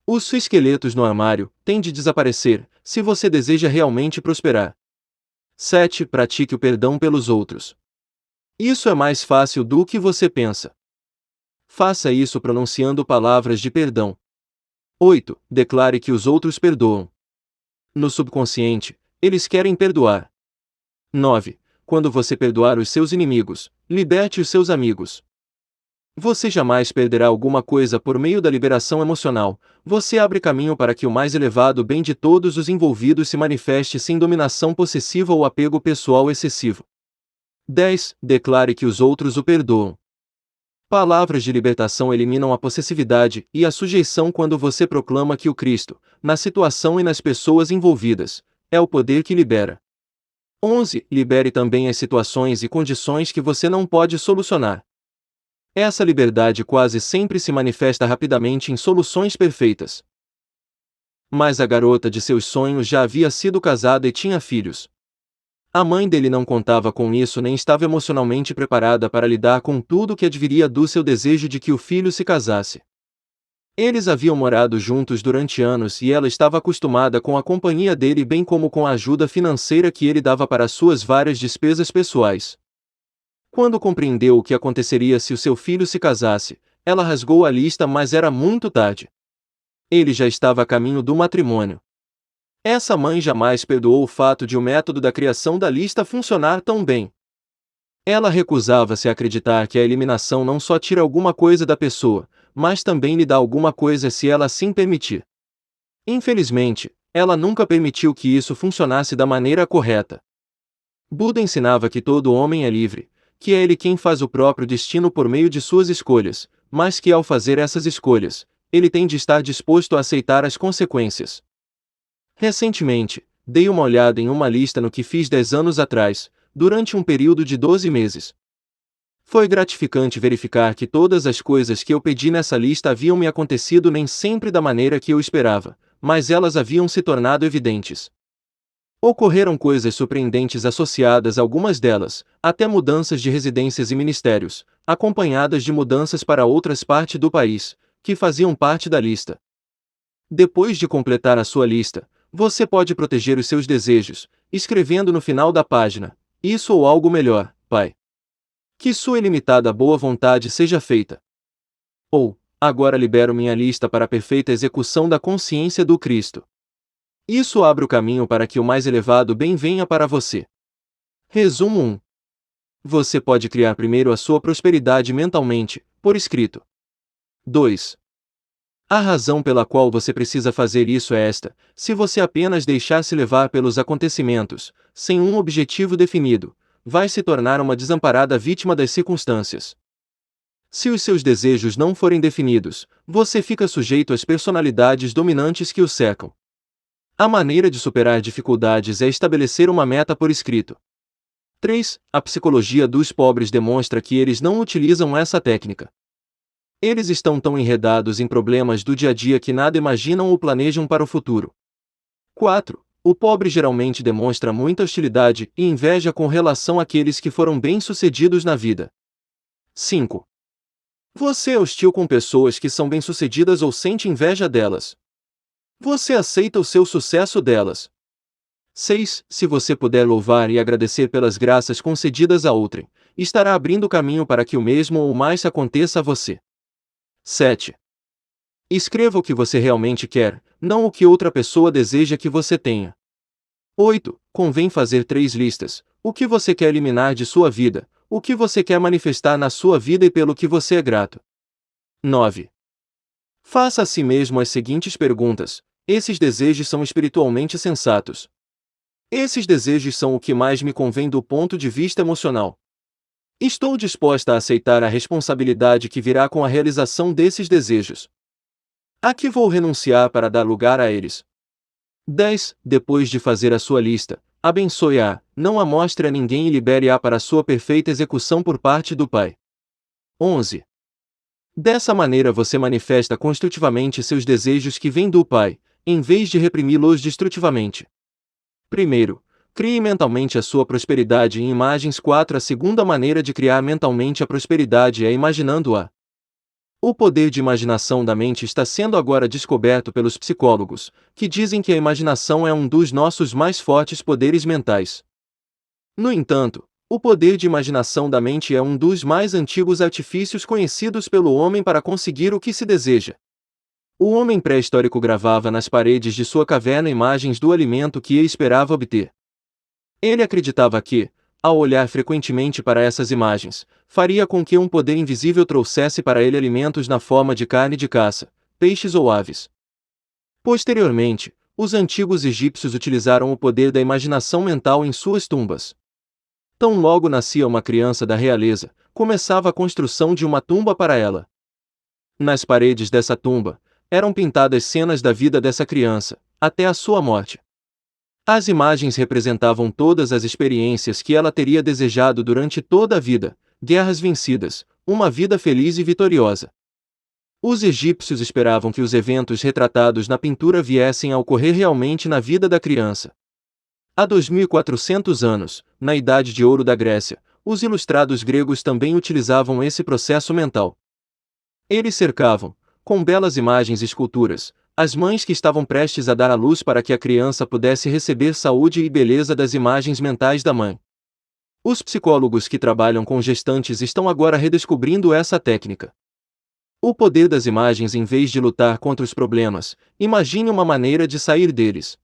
Os esqueletos no armário têm de desaparecer, se você deseja realmente prosperar. 7. Pratique o perdão pelos outros. Isso é mais fácil do que você pensa. Faça isso pronunciando palavras de perdão. 8. Declare que os outros perdoam. No subconsciente, eles querem perdoar. 9. Quando você perdoar os seus inimigos, liberte os seus amigos. Você jamais perderá alguma coisa por meio da liberação emocional. Você abre caminho para que o mais elevado bem de todos os envolvidos se manifeste sem dominação possessiva ou apego pessoal excessivo. 10. Declare que os outros o perdoam. Palavras de libertação eliminam a possessividade e a sujeição quando você proclama que o Cristo, na situação e nas pessoas envolvidas, é o poder que libera. 11. Libere também as situações e condições que você não pode solucionar. Essa liberdade quase sempre se manifesta rapidamente em soluções perfeitas. Mas a garota de seus sonhos já havia sido casada e tinha filhos. A mãe dele não contava com isso nem estava emocionalmente preparada para lidar com tudo que adviria do seu desejo de que o filho se casasse. Eles haviam morado juntos durante anos e ela estava acostumada com a companhia dele bem como com a ajuda financeira que ele dava para suas várias despesas pessoais. Quando compreendeu o que aconteceria se o seu filho se casasse, ela rasgou a lista, mas era muito tarde. Ele já estava a caminho do matrimônio. Essa mãe jamais perdoou o fato de o método da criação da lista funcionar tão bem. Ela recusava-se a acreditar que a eliminação não só tira alguma coisa da pessoa, mas também lhe dá alguma coisa se ela assim permitir. Infelizmente, ela nunca permitiu que isso funcionasse da maneira correta. Buda ensinava que todo homem é livre, que é ele quem faz o próprio destino por meio de suas escolhas, mas que ao fazer essas escolhas, ele tem de estar disposto a aceitar as consequências. Recentemente, dei uma olhada em uma lista no que fiz 10 anos atrás, durante um período de 12 meses. Foi gratificante verificar que todas as coisas que eu pedi nessa lista haviam me acontecido nem sempre da maneira que eu esperava, mas elas haviam se tornado evidentes. Ocorreram coisas surpreendentes associadas a algumas delas, até mudanças de residências e ministérios, acompanhadas de mudanças para outras partes do país, que faziam parte da lista. Depois de completar a sua lista, você pode proteger os seus desejos, escrevendo no final da página: isso ou algo melhor, Pai. Que sua ilimitada boa vontade seja feita. Ou, agora libero minha lista para a perfeita execução da consciência do Cristo. Isso abre o caminho para que o mais elevado bem venha para você. Resumo 1. Você pode criar primeiro a sua prosperidade mentalmente, por escrito. 2. A razão pela qual você precisa fazer isso é esta: se você apenas deixar-se levar pelos acontecimentos, sem um objetivo definido, vai se tornar uma desamparada vítima das circunstâncias. Se os seus desejos não forem definidos, você fica sujeito às personalidades dominantes que o cercam. A maneira de superar dificuldades é estabelecer uma meta por escrito. 3. A psicologia dos pobres demonstra que eles não utilizam essa técnica. Eles estão tão enredados em problemas do dia a dia que nada imaginam ou planejam para o futuro. 4. O pobre geralmente demonstra muita hostilidade e inveja com relação àqueles que foram bem-sucedidos na vida. 5. Você é hostil com pessoas que são bem-sucedidas ou sente inveja delas. Você aceita o seu sucesso delas. 6. Se você puder louvar e agradecer pelas graças concedidas a outrem, estará abrindo caminho para que o mesmo ou mais aconteça a você. 7. Escreva o que você realmente quer, não o que outra pessoa deseja que você tenha. 8. Convém fazer 3 listas: o que você quer eliminar de sua vida, o que você quer manifestar na sua vida e pelo que você é grato. 9. Faça a si mesmo as seguintes perguntas: esses desejos são espiritualmente sensatos? Esses desejos são o que mais me convém do ponto de vista emocional? Estou disposta a aceitar a responsabilidade que virá com a realização desses desejos? A que vou renunciar para dar lugar a eles? 10. Depois de fazer a sua lista, abençoe-a, não a mostre a ninguém e libere-a para sua perfeita execução por parte do Pai. 11. Dessa maneira você manifesta construtivamente seus desejos que vêm do Pai, em vez de reprimi-los destrutivamente. Primeiro, crie mentalmente a sua prosperidade em imagens. 4. A segunda maneira de criar mentalmente a prosperidade é imaginando-a. O poder de imaginação da mente está sendo agora descoberto pelos psicólogos, que dizem que a imaginação é um dos nossos mais fortes poderes mentais. No entanto, o poder de imaginação da mente é um dos mais antigos artifícios conhecidos pelo homem para conseguir o que se deseja. O homem pré-histórico gravava nas paredes de sua caverna imagens do alimento que esperava obter. Ele acreditava que, ao olhar frequentemente para essas imagens, faria com que um poder invisível trouxesse para ele alimentos na forma de carne de caça, peixes ou aves. Posteriormente, os antigos egípcios utilizaram o poder da imaginação mental em suas tumbas. Tão logo nascia uma criança da realeza, começava a construção de uma tumba para ela. Nas paredes dessa tumba, eram pintadas cenas da vida dessa criança, até a sua morte. As imagens representavam todas as experiências que ela teria desejado durante toda a vida: guerras vencidas, uma vida feliz e vitoriosa. Os egípcios esperavam que os eventos retratados na pintura viessem a ocorrer realmente na vida da criança. Há 2400 anos, na Idade de Ouro da Grécia, os ilustrados gregos também utilizavam esse processo mental. Eles cercavam, com belas imagens e esculturas, as mães que estavam prestes a dar à luz para que a criança pudesse receber saúde e beleza das imagens mentais da mãe. Os psicólogos que trabalham com gestantes estão agora redescobrindo essa técnica. O poder das imagens. Em vez de lutar contra os problemas, imagine uma maneira de sair deles.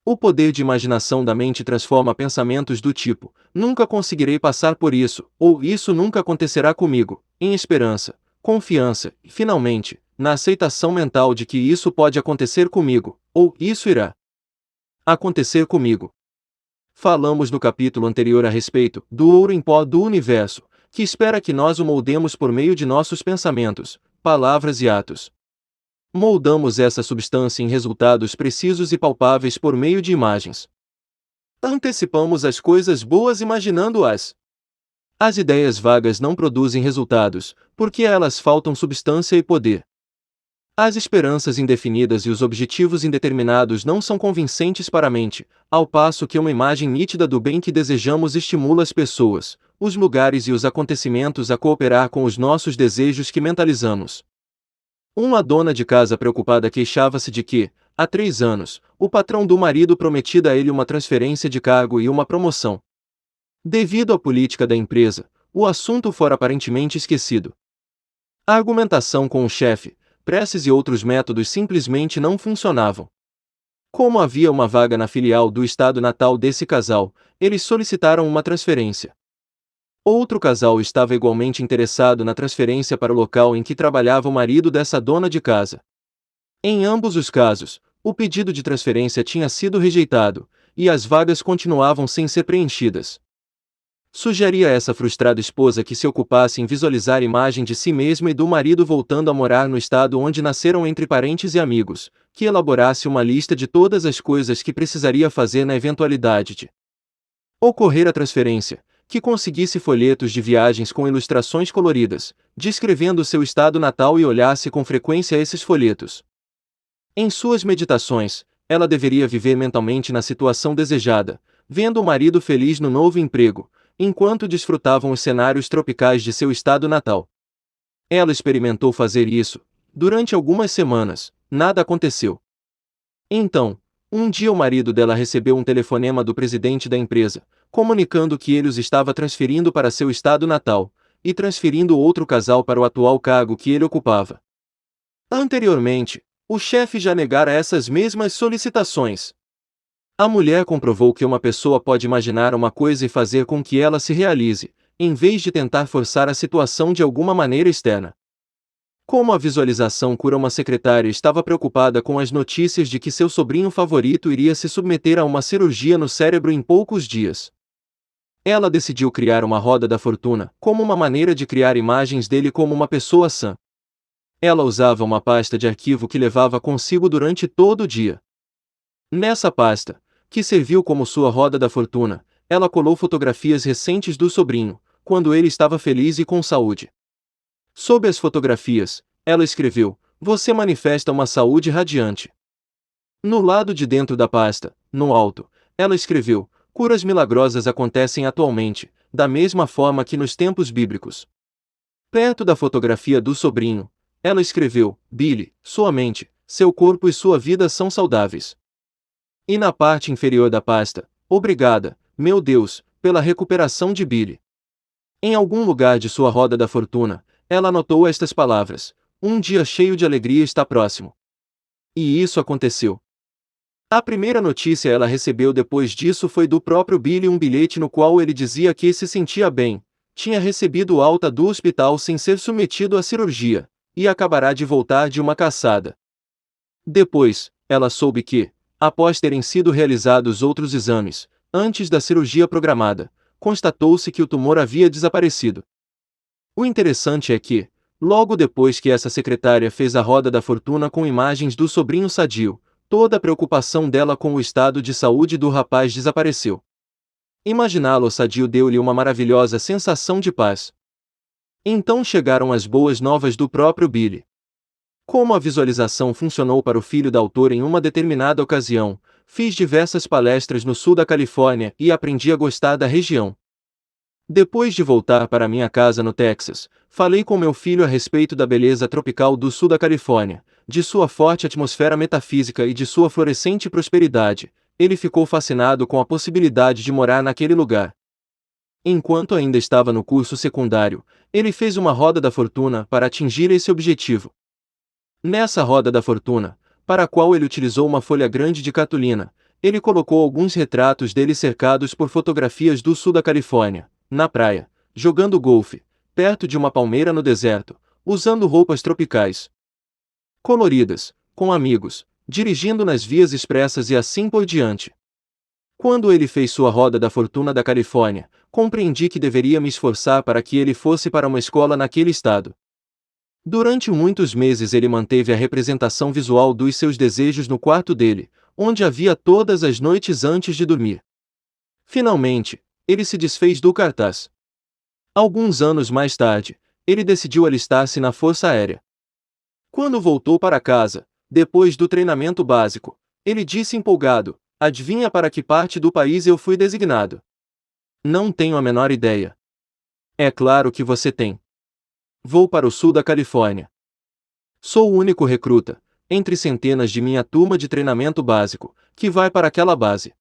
O poder de imaginação da mente transforma pensamentos do tipo: nunca conseguirei passar por isso, ou isso nunca acontecerá comigo, em esperança, confiança e, finalmente, na aceitação mental de que isso pode acontecer comigo, ou isso irá acontecer comigo. Falamos no capítulo anterior a respeito do ouro em pó do universo, que espera que nós o moldemos por meio de nossos pensamentos, palavras e atos. Moldamos essa substância em resultados precisos e palpáveis por meio de imagens. Antecipamos as coisas boas imaginando-as. As ideias vagas não produzem resultados, porque a elas faltam substância e poder. As esperanças indefinidas e os objetivos indeterminados não são convincentes para a mente, ao passo que uma imagem nítida do bem que desejamos estimula as pessoas, os lugares e os acontecimentos a cooperar com os nossos desejos que mentalizamos. Uma dona de casa preocupada queixava-se de que, há 3 anos, o patrão do marido prometia a ele uma transferência de cargo e uma promoção. Devido à política da empresa, o assunto fora aparentemente esquecido. A argumentação com o chefe, preces e outros métodos simplesmente não funcionavam. Como havia uma vaga na filial do estado natal desse casal, eles solicitaram uma transferência. Outro casal estava igualmente interessado na transferência para o local em que trabalhava o marido dessa dona de casa. Em ambos os casos, o pedido de transferência tinha sido rejeitado, e as vagas continuavam sem ser preenchidas. Sugeria a essa frustrada esposa que se ocupasse em visualizar a imagem de si mesma e do marido voltando a morar no estado onde nasceram entre parentes e amigos, que elaborasse uma lista de todas as coisas que precisaria fazer na eventualidade de ocorrer a transferência, que conseguisse folhetos de viagens com ilustrações coloridas, descrevendo seu estado natal e olhasse com frequência esses folhetos. Em suas meditações, ela deveria viver mentalmente na situação desejada, vendo o marido feliz no novo emprego, enquanto desfrutavam os cenários tropicais de seu estado natal. Ela experimentou fazer isso. Durante algumas semanas, nada aconteceu. Então, um dia o marido dela recebeu um telefonema do presidente da empresa, comunicando que ele os estava transferindo para seu estado natal, e transferindo outro casal para o atual cargo que ele ocupava. Anteriormente, o chefe já negara essas mesmas solicitações. A mulher comprovou que uma pessoa pode imaginar uma coisa e fazer com que ela se realize, em vez de tentar forçar a situação de alguma maneira externa. Como a visualização cura, uma secretária estava preocupada com as notícias de que seu sobrinho favorito iria se submeter a uma cirurgia no cérebro em poucos dias. Ela decidiu criar uma roda da fortuna, como uma maneira de criar imagens dele como uma pessoa sã. Ela usava uma pasta de arquivo que levava consigo durante todo o dia. Nessa pasta, que serviu como sua roda da fortuna, ela colou fotografias recentes do sobrinho, quando ele estava feliz e com saúde. Sob as fotografias, ela escreveu: "Você manifesta uma saúde radiante." No lado de dentro da pasta, no alto, ela escreveu: "Curas milagrosas acontecem atualmente, da mesma forma que nos tempos bíblicos." Perto da fotografia do sobrinho, ela escreveu: "Billy, sua mente, seu corpo e sua vida são saudáveis." E na parte inferior da pasta: "Obrigada, meu Deus, pela recuperação de Billy." Em algum lugar de sua roda da fortuna, ela anotou estas palavras: "Um dia cheio de alegria está próximo." E isso aconteceu. A primeira notícia ela recebeu depois disso foi do próprio Billy, um bilhete no qual ele dizia que se sentia bem, tinha recebido alta do hospital sem ser submetido à cirurgia, e acabará de voltar de uma caçada. Depois, ela soube que, após terem sido realizados outros exames, antes da cirurgia programada, constatou-se que o tumor havia desaparecido. O interessante é que, logo depois que essa secretária fez a roda da fortuna com imagens do sobrinho sadio, toda a preocupação dela com o estado de saúde do rapaz desapareceu. Imaginá-lo sadio deu-lhe uma maravilhosa sensação de paz. Então chegaram as boas novas do próprio Billy. Como a visualização funcionou para o filho da autora em uma determinada ocasião, fiz diversas palestras no sul da Califórnia e aprendi a gostar da região. Depois de voltar para minha casa no Texas, falei com meu filho a respeito da beleza tropical do sul da Califórnia, de sua forte atmosfera metafísica e de sua florescente prosperidade. Ele ficou fascinado com a possibilidade de morar naquele lugar. Enquanto ainda estava no curso secundário, ele fez uma roda da fortuna para atingir esse objetivo. Nessa roda da fortuna, para a qual ele utilizou uma folha grande de cartolina, ele colocou alguns retratos dele cercados por fotografias do sul da Califórnia, na praia, jogando golfe, perto de uma palmeira no deserto, usando roupas tropicais coloridas, com amigos, dirigindo nas vias expressas e assim por diante. Quando ele fez sua roda da fortuna da Califórnia, compreendi que deveria me esforçar para que ele fosse para uma escola naquele estado. Durante muitos meses ele manteve a representação visual dos seus desejos no quarto dele, onde havia todas as noites antes de dormir. Finalmente, ele se desfez do cartaz. Alguns anos mais tarde, ele decidiu alistar-se na Força Aérea. Quando voltou para casa, depois do treinamento básico, ele disse empolgado: "Adivinha para que parte do país eu fui designado?" "Não tenho a menor ideia." "É claro que você tem. Vou para o sul da Califórnia. Sou o único recruta, entre centenas de minha turma de treinamento básico, que vai para aquela base."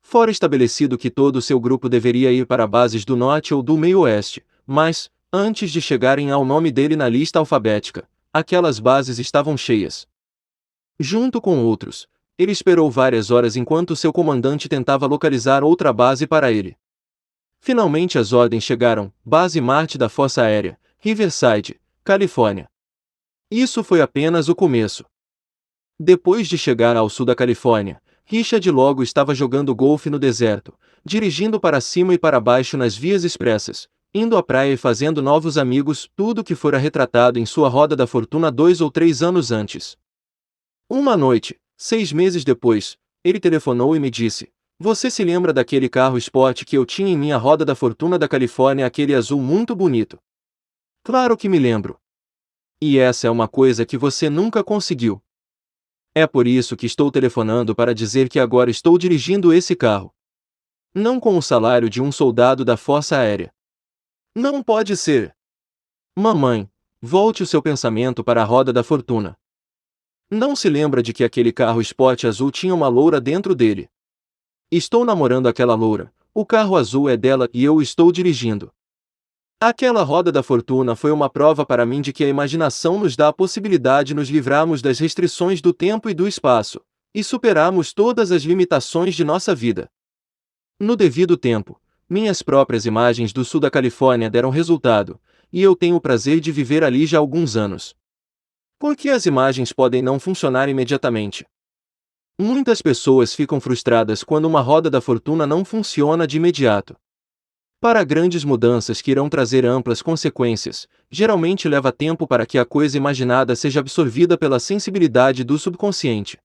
Fora estabelecido que todo o seu grupo deveria ir para bases do norte ou do meio-oeste, mas, antes de chegarem ao nome dele na lista alfabética, aquelas bases estavam cheias. Junto com outros, ele esperou várias horas enquanto seu comandante tentava localizar outra base para ele. Finalmente as ordens chegaram: Base Marte da Força Aérea, Riverside, Califórnia. Isso foi apenas o começo. Depois de chegar ao sul da Califórnia, Richard logo estava jogando golfe no deserto, dirigindo para cima e para baixo nas vias expressas, indo à praia e fazendo novos amigos, tudo que fora retratado em sua roda da fortuna 2 ou 3 anos antes. Uma noite, 6 meses depois, ele telefonou e me disse: "Você se lembra daquele carro esporte que eu tinha em minha roda da fortuna da Califórnia, aquele azul muito bonito?" "Claro que me lembro. E essa é uma coisa que você nunca conseguiu. É por isso que estou telefonando para dizer que agora estou dirigindo esse carro. Não com o salário de um soldado da Força Aérea." "Não pode ser." "Mamãe, volte o seu pensamento para a roda da fortuna. Não se lembra de que aquele carro esporte azul tinha uma loura dentro dele? Estou namorando aquela loura, o carro azul é dela e eu estou dirigindo. Aquela roda da fortuna foi uma prova para mim de que a imaginação nos dá a possibilidade de nos livrarmos das restrições do tempo e do espaço, e superarmos todas as limitações de nossa vida." No devido tempo, minhas próprias imagens do sul da Califórnia deram resultado, e eu tenho o prazer de viver ali já há alguns anos. Por que as imagens podem não funcionar imediatamente? Muitas pessoas ficam frustradas quando uma roda da fortuna não funciona de imediato. Para grandes mudanças que irão trazer amplas consequências, geralmente leva tempo para que a coisa imaginada seja absorvida pela sensibilidade do subconsciente.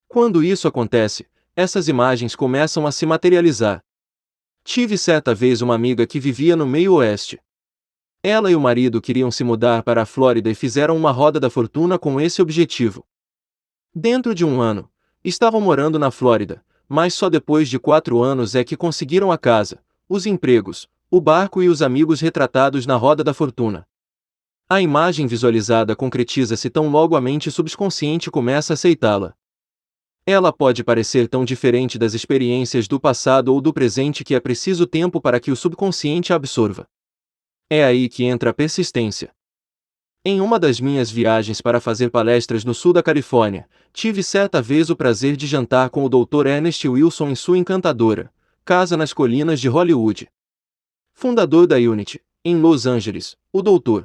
Quando isso acontece, essas imagens começam a se materializar. Tive certa vez uma amiga que vivia no meio oeste. Ela e o marido queriam se mudar para a Flórida e fizeram uma roda da fortuna com esse objetivo. Dentro de um ano, estavam morando na Flórida, mas só depois de 4 anos é que conseguiram a casa, os empregos, o barco e os amigos retratados na roda da fortuna. A imagem visualizada concretiza-se tão logo a mente subconsciente começa a aceitá-la. Ela pode parecer tão diferente das experiências do passado ou do presente que é preciso tempo para que o subconsciente a absorva. É aí que entra a persistência. Em uma das minhas viagens para fazer palestras no sul da Califórnia, tive certa vez o prazer de jantar com o Dr. Ernest Wilson em sua encantadora casa nas colinas de Hollywood. Fundador da Unity, em Los Angeles, o Dr.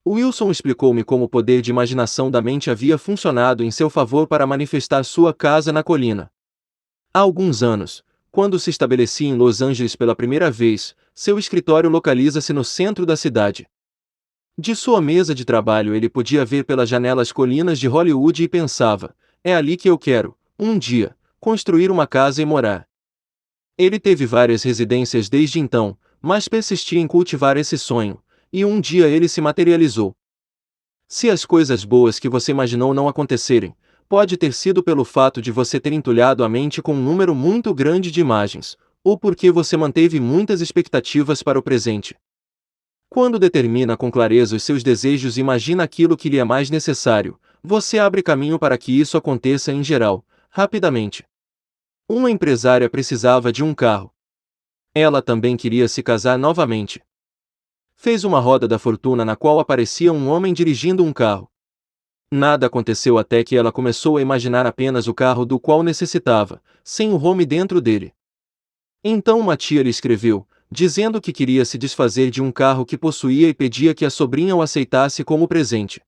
Wilson explicou-me como o poder de imaginação da mente havia funcionado em seu favor para manifestar sua casa na colina. Há alguns anos, quando se estabelecia em Los Angeles pela primeira vez, seu escritório localiza-se no centro da cidade. De sua mesa de trabalho ele podia ver pela janela as colinas de Hollywood e pensava, é ali que eu quero, um dia, construir uma casa e morar. Ele teve várias residências desde então, mas persistia em cultivar esse sonho, e um dia ele se materializou. Se as coisas boas que você imaginou não acontecerem, pode ter sido pelo fato de você ter entulhado a mente com um número muito grande de imagens, ou porque você manteve muitas expectativas para o presente. Quando determina com clareza os seus desejos e imagina aquilo que lhe é mais necessário, você abre caminho para que isso aconteça em geral, rapidamente. Uma empresária precisava de um carro. Ela também queria se casar novamente. Fez uma roda da fortuna na qual aparecia um homem dirigindo um carro. Nada aconteceu até que ela começou a imaginar apenas o carro do qual necessitava, sem o home dentro dele. Então uma tia lhe escreveu, dizendo que queria se desfazer de um carro que possuía e pedia que a sobrinha o aceitasse como presente.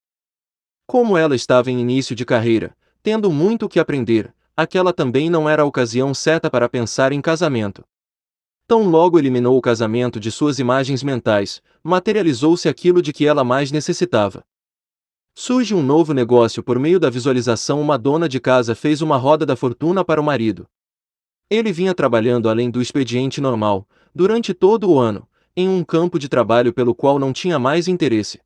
Como ela estava em início de carreira, tendo muito o que aprender, aquela também não era a ocasião certa para pensar em casamento. Tão logo eliminou o casamento de suas imagens mentais, materializou-se aquilo de que ela mais necessitava. Surge um novo negócio por meio da visualização. Uma dona de casa fez uma roda da fortuna para o marido. Ele vinha trabalhando além do expediente normal, durante todo o ano, em um campo de trabalho pelo qual não tinha mais interesse.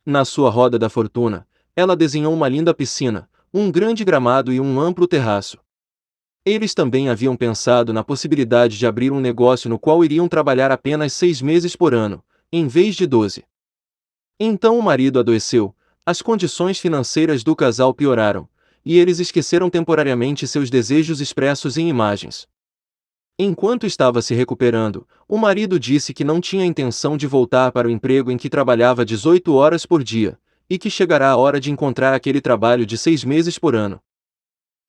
Na sua roda da fortuna, ela desenhou uma linda piscina, um grande gramado e um amplo terraço. Eles também haviam pensado na possibilidade de abrir um negócio no qual iriam trabalhar apenas 6 meses por ano, em vez de 12. Então o marido adoeceu, as condições financeiras do casal pioraram, e eles esqueceram temporariamente seus desejos expressos em imagens. Enquanto estava se recuperando, o marido disse que não tinha intenção de voltar para o emprego em que trabalhava 18 horas por dia, e que chegará a hora de encontrar aquele trabalho de 6 meses por ano.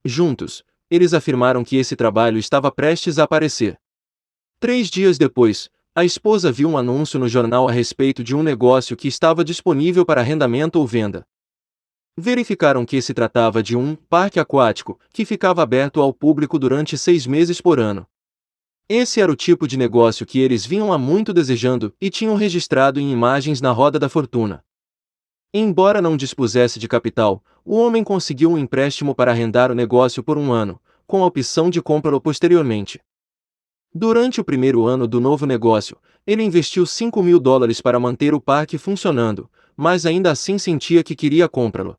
Juntos, eles afirmaram que esse trabalho estava prestes a aparecer. 3 dias depois, a esposa viu um anúncio no jornal a respeito de um negócio que estava disponível para arrendamento ou venda. Verificaram que se tratava de um parque aquático, que ficava aberto ao público durante 6 meses por ano. Esse era o tipo de negócio que eles vinham há muito desejando e tinham registrado em imagens na roda da fortuna. Embora não dispusesse de capital, o homem conseguiu um empréstimo para arrendar o negócio por um ano, com a opção de comprá-lo posteriormente. Durante o primeiro ano do novo negócio, ele investiu $5.000 para manter o parque funcionando, mas ainda assim sentia que queria comprá-lo.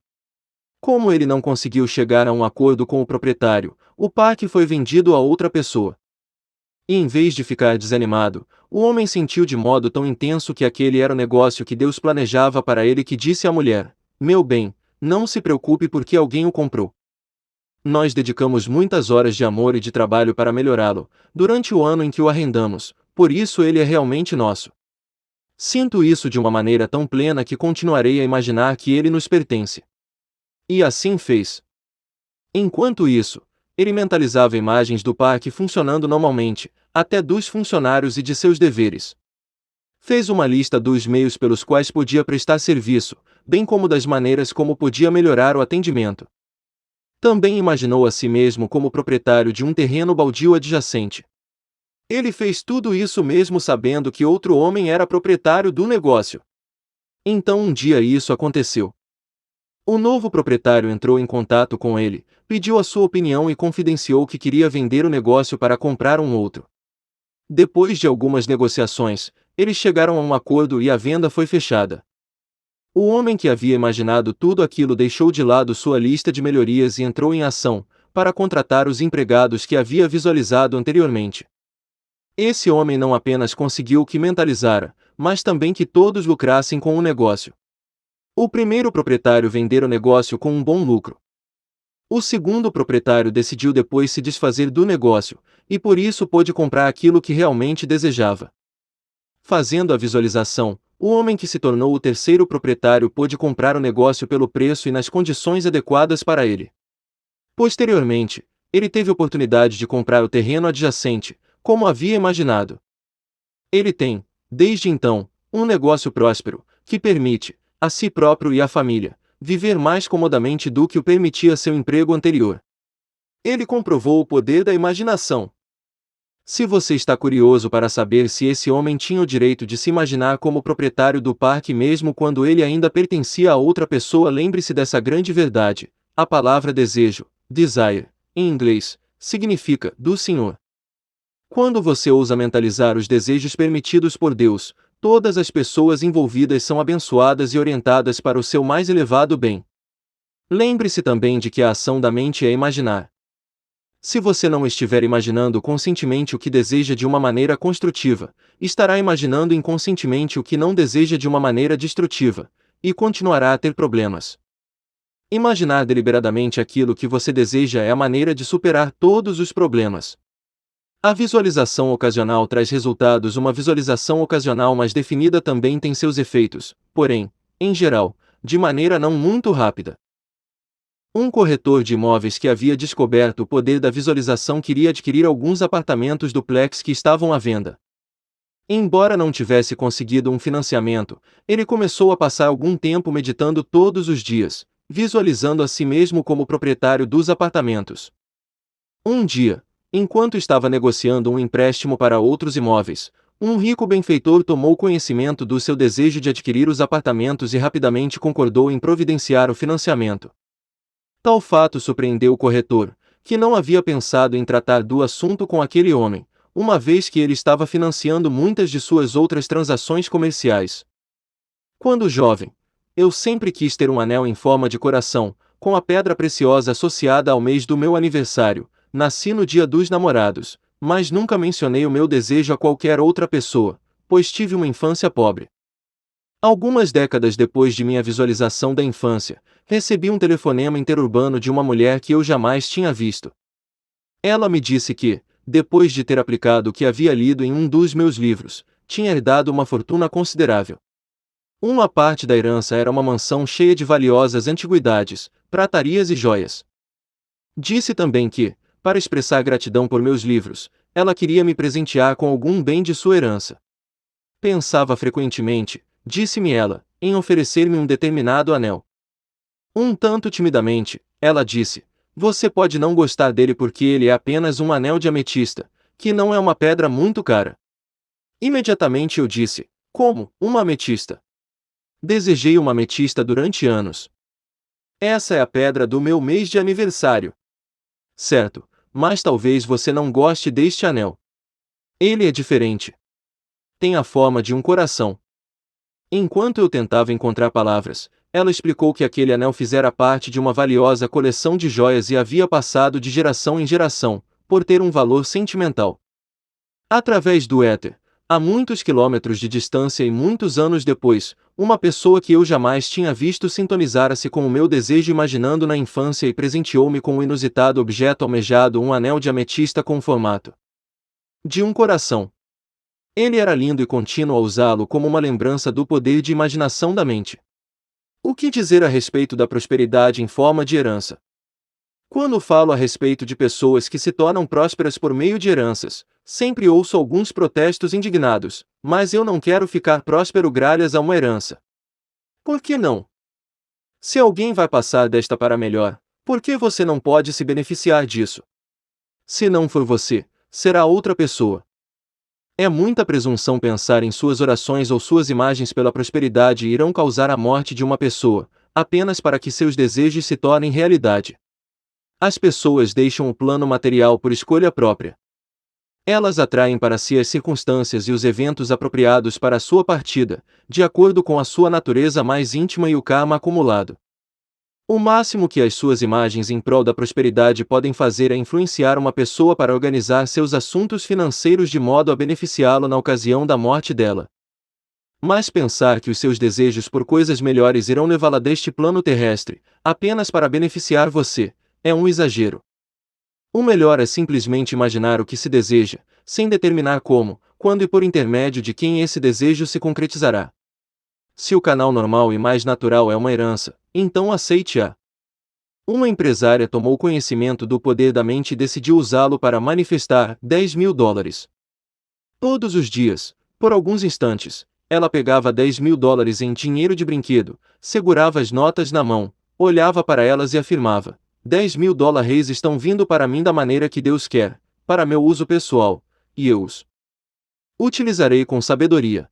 Como ele não conseguiu chegar a um acordo com o proprietário, o parque foi vendido a outra pessoa. E em vez de ficar desanimado, o homem sentiu de modo tão intenso que aquele era o negócio que Deus planejava para ele que disse à mulher: "Meu bem, não se preocupe porque alguém o comprou. Nós dedicamos muitas horas de amor e de trabalho para melhorá-lo, durante o ano em que o arrendamos, por isso ele é realmente nosso. Sinto isso de uma maneira tão plena que continuarei a imaginar que ele nos pertence." E assim fez. Enquanto isso, ele mentalizava imagens do parque funcionando normalmente, até dos funcionários e de seus deveres. Fez uma lista dos meios pelos quais podia prestar serviço, bem como das maneiras como podia melhorar o atendimento. Também imaginou a si mesmo como proprietário de um terreno baldio adjacente. Ele fez tudo isso mesmo sabendo que outro homem era proprietário do negócio. Então um dia isso aconteceu. O novo proprietário entrou em contato com ele, pediu a sua opinião e confidenciou que queria vender o negócio para comprar um outro. Depois de algumas negociações, eles chegaram a um acordo e a venda foi fechada. O homem que havia imaginado tudo aquilo deixou de lado sua lista de melhorias e entrou em ação, para contratar os empregados que havia visualizado anteriormente. Esse homem não apenas conseguiu que mentalizara, mas também que todos lucrassem com o negócio. O primeiro proprietário vendera o negócio com um bom lucro. O segundo proprietário decidiu depois se desfazer do negócio, e por isso pôde comprar aquilo que realmente desejava. Fazendo a visualização, o homem que se tornou o terceiro proprietário pôde comprar o negócio pelo preço e nas condições adequadas para ele. Posteriormente, ele teve oportunidade de comprar o terreno adjacente, como havia imaginado. Ele tem, desde então, um negócio próspero, que permite, a si próprio e à família, viver mais comodamente do que o permitia seu emprego anterior. Ele comprovou o poder da imaginação. Se você está curioso para saber se esse homem tinha o direito de se imaginar como proprietário do parque mesmo quando ele ainda pertencia a outra pessoa, lembre-se dessa grande verdade: a palavra desejo, desire, em inglês, significa do Senhor. Quando você ousa mentalizar os desejos permitidos por Deus, todas as pessoas envolvidas são abençoadas e orientadas para o seu mais elevado bem. Lembre-se também de que a ação da mente é imaginar. Se você não estiver imaginando conscientemente o que deseja de uma maneira construtiva, estará imaginando inconscientemente o que não deseja de uma maneira destrutiva, e continuará a ter problemas. Imaginar deliberadamente aquilo que você deseja é a maneira de superar todos os problemas. A visualização ocasional traz resultados. Uma visualização ocasional mais definida também tem seus efeitos, porém, em geral, de maneira não muito rápida. Um corretor de imóveis que havia descoberto o poder da visualização queria adquirir alguns apartamentos duplex que estavam à venda. Embora não tivesse conseguido um financiamento, ele começou a passar algum tempo meditando todos os dias, visualizando a si mesmo como proprietário dos apartamentos. Um dia, enquanto estava negociando um empréstimo para outros imóveis, um rico benfeitor tomou conhecimento do seu desejo de adquirir os apartamentos e rapidamente concordou em providenciar o financiamento. Tal fato surpreendeu o corretor, que não havia pensado em tratar do assunto com aquele homem, uma vez que ele estava financiando muitas de suas outras transações comerciais. Quando jovem, eu sempre quis ter um anel em forma de coração, com a pedra preciosa associada ao mês do meu aniversário. Nasci no Dia dos Namorados, mas nunca mencionei o meu desejo a qualquer outra pessoa, pois tive uma infância pobre. Algumas décadas depois de minha visualização da infância, recebi um telefonema interurbano de uma mulher que eu jamais tinha visto. Ela me disse que, depois de ter aplicado o que havia lido em um dos meus livros, tinha herdado uma fortuna considerável. Uma parte da herança era uma mansão cheia de valiosas antiguidades, pratarias e joias. Disse também que, para expressar gratidão por meus livros, ela queria me presentear com algum bem de sua herança. Pensava frequentemente, disse-me ela, em oferecer-me um determinado anel. Um tanto timidamente, ela disse: você pode não gostar dele porque ele é apenas um anel de ametista, que não é uma pedra muito cara. Imediatamente eu disse: como, uma ametista? Desejei uma ametista durante anos. Essa é a pedra do meu mês de aniversário. Certo, mas talvez você não goste deste anel. Ele é diferente. Tem a forma de um coração. Enquanto eu tentava encontrar palavras, ela explicou que aquele anel fizera parte de uma valiosa coleção de joias e havia passado de geração em geração, por ter um valor sentimental. Através do éter, a muitos quilômetros de distância e muitos anos depois, uma pessoa que eu jamais tinha visto sintonizara-se com o meu desejo imaginando na infância e presenteou-me com um inusitado objeto almejado, um anel de ametista com o formato de um coração. Ele era lindo e contínuo a usá-lo como uma lembrança do poder de imaginação da mente. O que dizer a respeito da prosperidade em forma de herança? Quando falo a respeito de pessoas que se tornam prósperas por meio de heranças, Sempre ouço alguns protestos indignados, mas eu não quero ficar próspero graças a uma herança. Por que não? Se alguém vai passar desta para melhor, por que você não pode se beneficiar disso? Se não for você, será outra pessoa. É muita presunção pensar em suas orações ou suas imagens pela prosperidade irão causar a morte de uma pessoa, apenas para que seus desejos se tornem realidade. As pessoas deixam o plano material por escolha própria. Elas atraem para si as circunstâncias e os eventos apropriados para a sua partida, de acordo com a sua natureza mais íntima e o karma acumulado. O máximo que as suas imagens em prol da prosperidade podem fazer é influenciar uma pessoa para organizar seus assuntos financeiros de modo a beneficiá-lo na ocasião da morte dela. Mas pensar que os seus desejos por coisas melhores irão levá-la deste plano terrestre, apenas para beneficiar você, é um exagero. O melhor é simplesmente imaginar o que se deseja, sem determinar como, quando e por intermédio de quem esse desejo se concretizará. Se o canal normal e mais natural é uma herança, então aceite-a. Uma empresária tomou conhecimento do poder da mente e decidiu usá-lo para manifestar $10.000. Todos os dias, por alguns instantes, ela pegava $10.000 em dinheiro de brinquedo, segurava as notas na mão, olhava para elas e afirmava: $10.000 estão vindo para mim da maneira que Deus quer, para meu uso pessoal, e eu os utilizarei com sabedoria.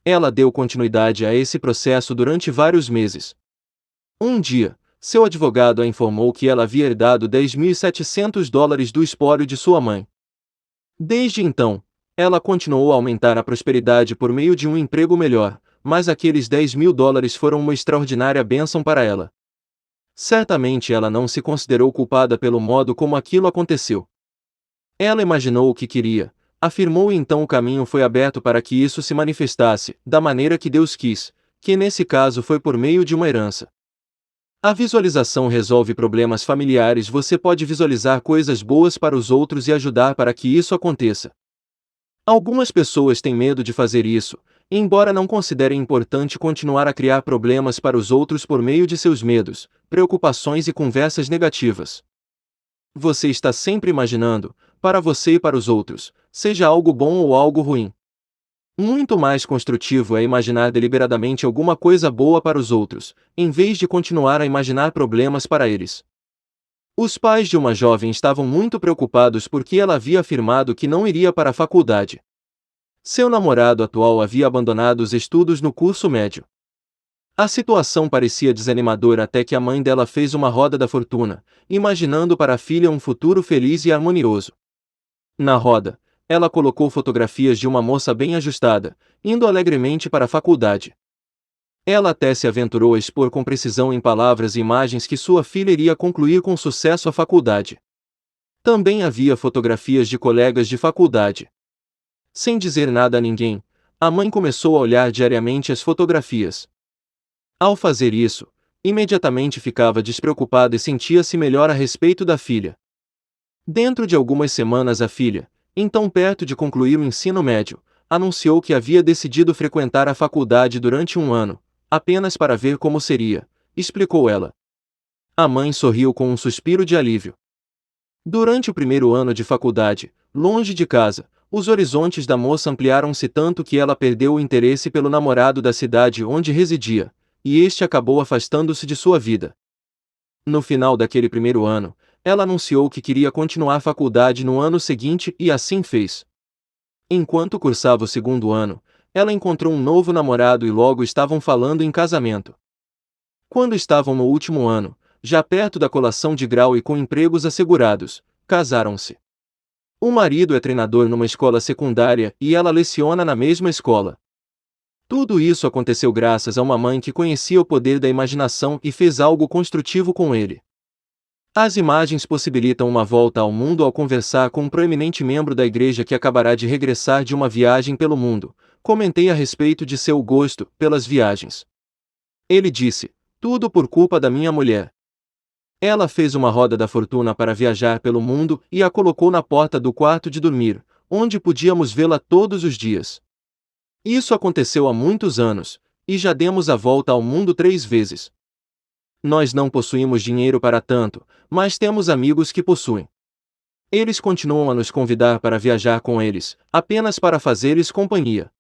Ela deu continuidade a esse processo durante vários meses. Um dia, seu advogado a informou que ela havia herdado $10.700 do espólio de sua mãe. Desde então, ela continuou a aumentar a prosperidade por meio de um emprego melhor, mas aqueles $10.000 foram uma extraordinária bênção para ela. Certamente ela não se considerou culpada pelo modo como aquilo aconteceu. Ela imaginou o que queria, afirmou e então o caminho foi aberto para que isso se manifestasse, da maneira que Deus quis, que nesse caso foi por meio de uma herança. A visualização resolve problemas familiares. Você pode visualizar coisas boas para os outros e ajudar para que isso aconteça. Algumas pessoas têm medo de fazer isso, embora não considerem importante continuar a criar problemas para os outros por meio de seus medos, preocupações e conversas negativas. Você está sempre imaginando, para você e para os outros, seja algo bom ou algo ruim. Muito mais construtivo é imaginar deliberadamente alguma coisa boa para os outros, em vez de continuar a imaginar problemas para eles. Os pais de uma jovem estavam muito preocupados porque ela havia afirmado que não iria para a faculdade. Seu namorado atual havia abandonado os estudos no curso médio. A situação parecia desanimadora até que a mãe dela fez uma roda da fortuna, imaginando para a filha um futuro feliz e harmonioso. Na roda, ela colocou fotografias de uma moça bem ajustada, indo alegremente para a faculdade. Ela até se aventurou a expor com precisão em palavras e imagens que sua filha iria concluir com sucesso a faculdade. Também havia fotografias de colegas de faculdade. Sem dizer nada a ninguém, a mãe começou a olhar diariamente as fotografias. Ao fazer isso, imediatamente ficava despreocupada e sentia-se melhor a respeito da filha. Dentro de algumas semanas a filha, então perto de concluir o ensino médio, anunciou que havia decidido frequentar a faculdade durante um ano, apenas para ver como seria, explicou ela. A mãe sorriu com um suspiro de alívio. Durante o primeiro ano de faculdade, longe de casa, os horizontes da moça ampliaram-se tanto que ela perdeu o interesse pelo namorado da cidade onde residia, e este acabou afastando-se de sua vida. No final daquele primeiro ano, ela anunciou que queria continuar a faculdade no ano seguinte e assim fez. Enquanto cursava o segundo ano, ela encontrou um novo namorado e logo estavam falando em casamento. Quando estavam no último ano, já perto da colação de grau e com empregos assegurados, casaram-se. O marido é treinador numa escola secundária e ela leciona na mesma escola. Tudo isso aconteceu graças a uma mãe que conhecia o poder da imaginação e fez algo construtivo com ele. As imagens possibilitam uma volta ao mundo. Ao conversar com um proeminente membro da igreja que acabará de regressar de uma viagem pelo mundo, comentei a respeito de seu gosto pelas viagens. Ele disse: tudo por culpa da minha mulher. Ela fez uma roda da fortuna para viajar pelo mundo e a colocou na porta do quarto de dormir, onde podíamos vê-la todos os dias. Isso aconteceu há muitos anos, e já demos a volta ao mundo 3 vezes. Nós não possuímos dinheiro para tanto, mas temos amigos que possuem. Eles continuam a nos convidar para viajar com eles, apenas para fazer-lhes companhia.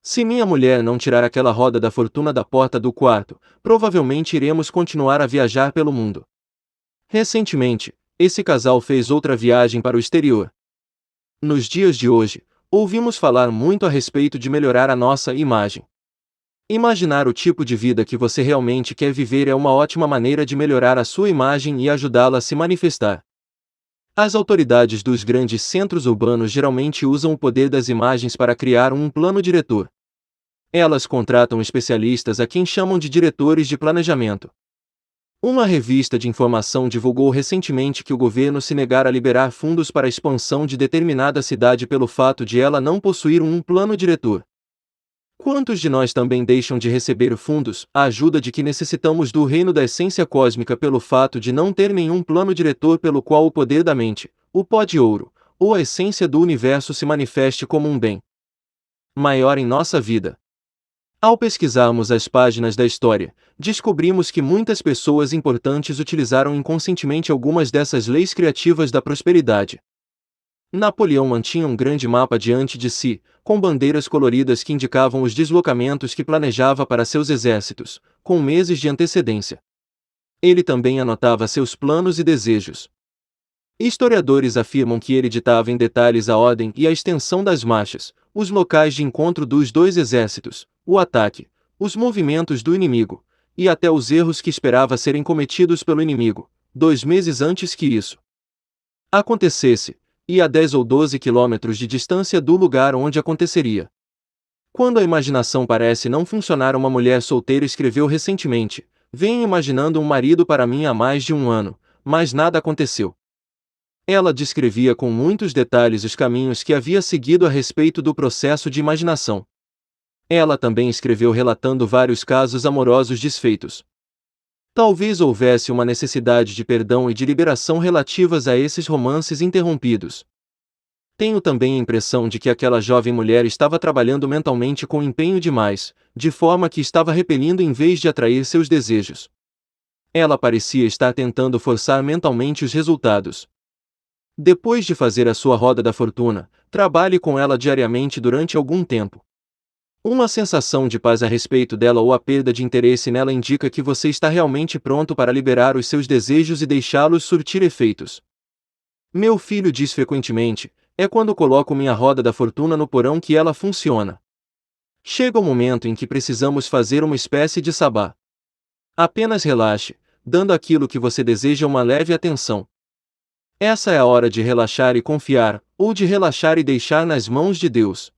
Se minha mulher não tirar aquela roda da fortuna da porta do quarto, provavelmente iremos continuar a viajar pelo mundo. Recentemente, esse casal fez outra viagem para o exterior. Nos dias de hoje, ouvimos falar muito a respeito de melhorar a nossa imagem. Imaginar o tipo de vida que você realmente quer viver é uma ótima maneira de melhorar a sua imagem e ajudá-la a se manifestar. As autoridades dos grandes centros urbanos geralmente usam o poder das imagens para criar um plano diretor. Elas contratam especialistas a quem chamam de diretores de planejamento. Uma revista de informação divulgou recentemente que o governo se negara a liberar fundos para a expansão de determinada cidade pelo fato de ela não possuir um plano diretor. Quantos de nós também deixam de receber fundos, a ajuda de que necessitamos do reino da essência cósmica pelo fato de não ter nenhum plano diretor pelo qual o poder da mente, o pó de ouro, ou a essência do universo se manifeste como um bem maior em nossa vida? Ao pesquisarmos as páginas da história, descobrimos que muitas pessoas importantes utilizaram inconscientemente algumas dessas leis criativas da prosperidade. Napoleão mantinha um grande mapa diante de si, com bandeiras coloridas que indicavam os deslocamentos que planejava para seus exércitos, com meses de antecedência. Ele também anotava seus planos e desejos. Historiadores afirmam que ele ditava em detalhes a ordem e a extensão das marchas, os locais de encontro dos dois exércitos, o ataque, os movimentos do inimigo, e até os erros que esperava serem cometidos pelo inimigo, 2 meses antes que isso acontecesse, e a 10 ou 12 quilômetros de distância do lugar onde aconteceria. Quando a imaginação parece não funcionar, uma mulher solteira escreveu recentemente: venho imaginando um marido para mim há mais de 1 ano, mas nada aconteceu. Ela descrevia com muitos detalhes os caminhos que havia seguido a respeito do processo de imaginação. Ela também escreveu relatando vários casos amorosos desfeitos. Talvez houvesse uma necessidade de perdão e de liberação relativas a esses romances interrompidos. Tenho também a impressão de que aquela jovem mulher estava trabalhando mentalmente com empenho demais, de forma que estava repelindo em vez de atrair seus desejos. Ela parecia estar tentando forçar mentalmente os resultados. Depois de fazer a sua roda da fortuna, trabalhe com ela diariamente durante algum tempo. Uma sensação de paz a respeito dela ou a perda de interesse nela indica que você está realmente pronto para liberar os seus desejos e deixá-los surtir efeitos. Meu filho diz frequentemente: é quando coloco minha roda da fortuna no porão que ela funciona. Chega o momento em que precisamos fazer uma espécie de sabá. Apenas relaxe, dando àquilo que você deseja uma leve atenção. Essa é a hora de relaxar e confiar, ou de relaxar e deixar nas mãos de Deus.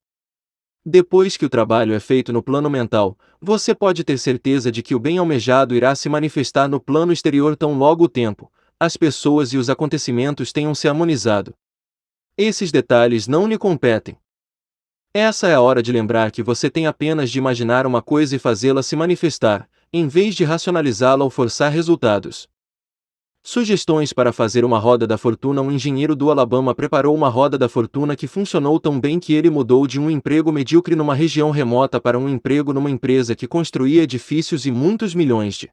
Depois que o trabalho é feito no plano mental, você pode ter certeza de que o bem almejado irá se manifestar no plano exterior tão logo o tempo, as pessoas e os acontecimentos tenham se harmonizado. Esses detalhes não lhe competem. Essa é a hora de lembrar que você tem apenas de imaginar uma coisa e fazê-la se manifestar, em vez de racionalizá-la ou forçar resultados. Sugestões para fazer uma roda da fortuna. Um engenheiro do Alabama preparou uma roda da fortuna que funcionou tão bem que ele mudou de um emprego medíocre numa região remota para um emprego numa empresa que construía edifícios e muitos milhões de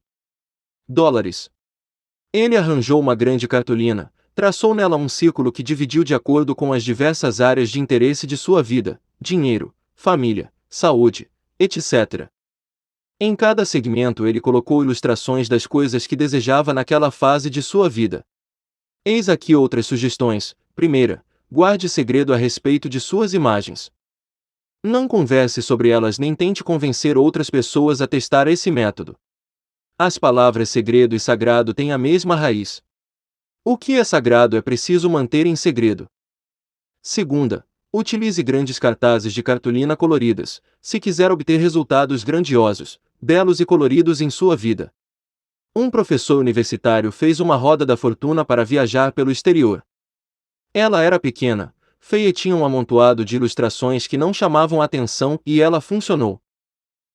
dólares. Ele arranjou uma grande cartolina, traçou nela um círculo que dividiu de acordo com as diversas áreas de interesse de sua vida: dinheiro, família, saúde, etc. Em cada segmento ele colocou ilustrações das coisas que desejava naquela fase de sua vida. Eis aqui outras sugestões. Primeira, guarde segredo a respeito de suas imagens. Não converse sobre elas nem tente convencer outras pessoas a testar esse método. As palavras segredo e sagrado têm a mesma raiz. O que é sagrado é preciso manter em segredo. Segunda, utilize grandes cartazes de cartolina coloridas, se quiser obter resultados grandiosos, belos e coloridos em sua vida. Um professor universitário fez uma roda da fortuna para viajar pelo exterior. Ela era pequena, feia e tinha um amontoado de ilustrações que não chamavam a atenção e ela funcionou.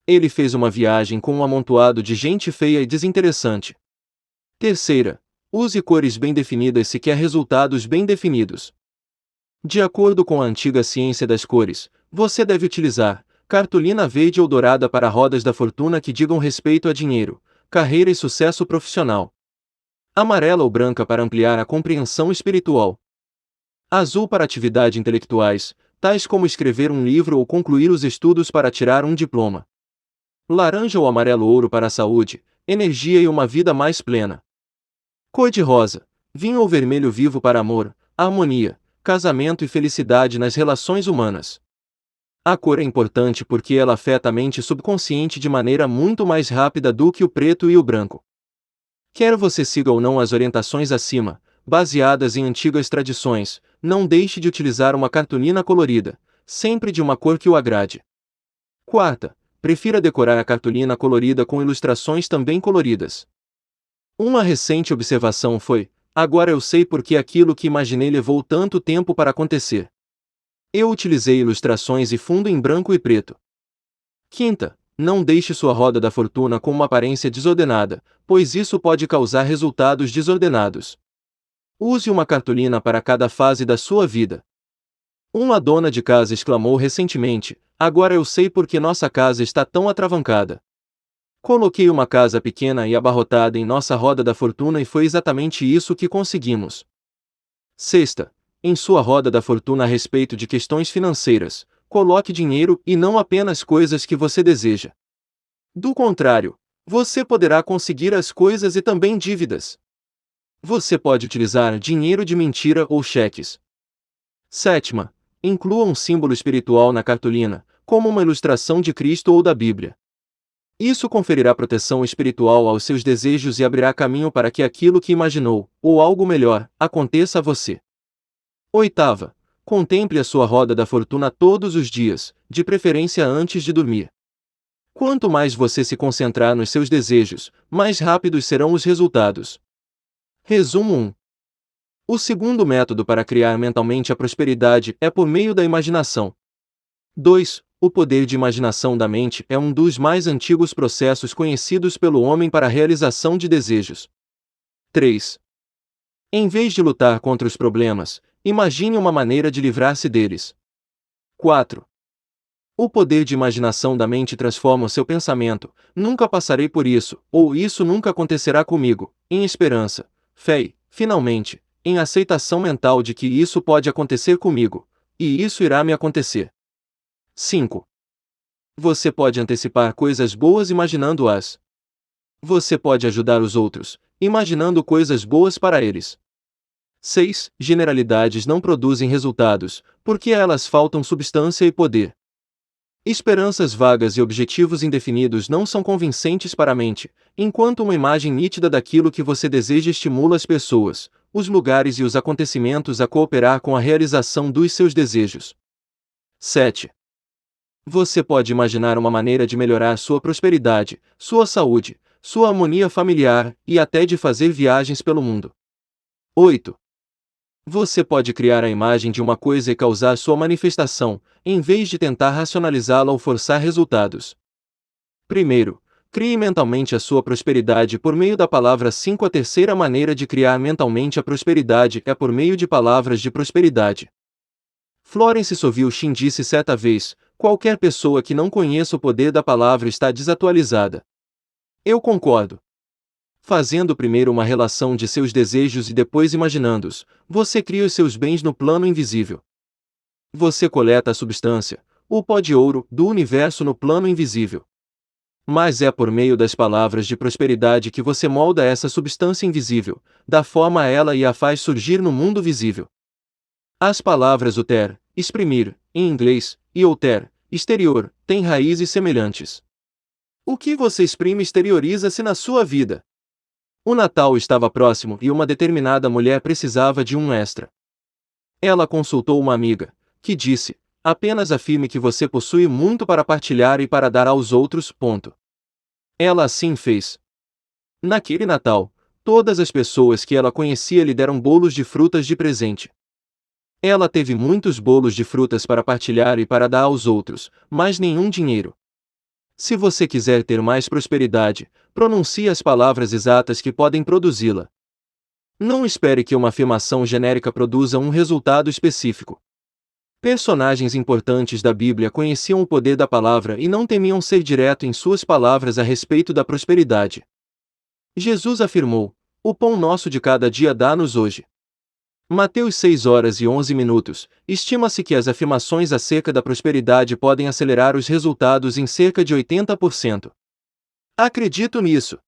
Ele fez uma viagem com um amontoado de gente feia e desinteressante. Terceira, use cores bem definidas se quer resultados bem definidos. De acordo com a antiga ciência das cores, você deve utilizar cartolina verde ou dourada para rodas da fortuna que digam respeito a dinheiro, carreira e sucesso profissional. Amarela ou branca para ampliar a compreensão espiritual. Azul para atividades intelectuais, tais como escrever um livro ou concluir os estudos para tirar um diploma. Laranja ou amarelo ouro para a saúde, energia e uma vida mais plena. Cor-de-rosa, vinho ou vermelho vivo para amor, harmonia, casamento e felicidade nas relações humanas. A cor é importante porque ela afeta a mente subconsciente de maneira muito mais rápida do que o preto e o branco. Quer você siga ou não as orientações acima, baseadas em antigas tradições, não deixe de utilizar uma cartolina colorida, sempre de uma cor que o agrade. Quarta, prefira decorar a cartolina colorida com ilustrações também coloridas. Uma recente observação foi: agora eu sei por que aquilo que imaginei levou tanto tempo para acontecer. Eu utilizei ilustrações e fundo em branco e preto. Quinta, não deixe sua roda da fortuna com uma aparência desordenada, pois isso pode causar resultados desordenados. Use uma cartolina para cada fase da sua vida. Uma dona de casa exclamou recentemente: agora eu sei por que nossa casa está tão atravancada. Coloquei uma casa pequena e abarrotada em nossa roda da fortuna e foi exatamente isso que conseguimos. Sexta, em sua roda da fortuna a respeito de questões financeiras, coloque dinheiro e não apenas coisas que você deseja. Do contrário, você poderá conseguir as coisas e também dívidas. Você pode utilizar dinheiro de mentira ou cheques. Sétima, inclua um símbolo espiritual na cartolina, como uma ilustração de Cristo ou da Bíblia. Isso conferirá proteção espiritual aos seus desejos e abrirá caminho para que aquilo que imaginou, ou algo melhor, aconteça a você. Oitava, contemple a sua roda da fortuna todos os dias, de preferência antes de dormir. Quanto mais você se concentrar nos seus desejos, mais rápidos serão os resultados. Resumo 1. O segundo método para criar mentalmente a prosperidade é por meio da imaginação. 2. O poder de imaginação da mente é um dos mais antigos processos conhecidos pelo homem para a realização de desejos. 3. Em vez de lutar contra os problemas, imagine uma maneira de livrar-se deles. 4. O poder de imaginação da mente transforma o seu pensamento: nunca passarei por isso, ou isso nunca acontecerá comigo, em esperança, fé e, finalmente, em aceitação mental de que isso pode acontecer comigo, e isso irá me acontecer. 5. Você pode antecipar coisas boas imaginando-as. Você pode ajudar os outros, imaginando coisas boas para eles. 6. Generalidades não produzem resultados, porque a elas faltam substância e poder. Esperanças vagas e objetivos indefinidos não são convincentes para a mente, enquanto uma imagem nítida daquilo que você deseja estimula as pessoas, os lugares e os acontecimentos a cooperar com a realização dos seus desejos. 7. Você pode imaginar uma maneira de melhorar sua prosperidade, sua saúde, sua harmonia familiar e até de fazer viagens pelo mundo. 8. Você pode criar a imagem de uma coisa e causar sua manifestação, em vez de tentar racionalizá-la ou forçar resultados. Primeiro, crie mentalmente a sua prosperidade por meio da palavra 5. A terceira maneira de criar mentalmente a prosperidade é por meio de palavras de prosperidade. Florence Scovel Shinn disse certa vez: qualquer pessoa que não conheça o poder da palavra está desatualizada. Eu concordo. Fazendo primeiro uma relação de seus desejos e depois imaginando-os, você cria os seus bens no plano invisível. Você coleta a substância, o pó de ouro, do universo no plano invisível. Mas é por meio das palavras de prosperidade que você molda essa substância invisível, dá forma a ela e a faz surgir no mundo visível. As palavras uter, exprimir, em inglês, e outer, exterior, têm raízes semelhantes. O que você exprime exterioriza-se na sua vida. O Natal estava próximo e uma determinada mulher precisava de um extra. Ela consultou uma amiga, que disse: apenas afirme que você possui muito para partilhar e para dar aos outros. Ponto. Ela assim fez. Naquele Natal, todas as pessoas que ela conhecia lhe deram bolos de frutas de presente. Ela teve muitos bolos de frutas para partilhar e para dar aos outros, mas nenhum dinheiro. Se você quiser ter mais prosperidade, pronuncie as palavras exatas que podem produzi-la. Não espere que uma afirmação genérica produza um resultado específico. Personagens importantes da Bíblia conheciam o poder da palavra e não temiam ser direto em suas palavras a respeito da prosperidade. Jesus afirmou: o pão nosso de cada dia dá-nos hoje. Mateus 6 horas e 11 minutos. Estima-se que as afirmações acerca da prosperidade podem acelerar os resultados em cerca de 80%. Acredito nisso.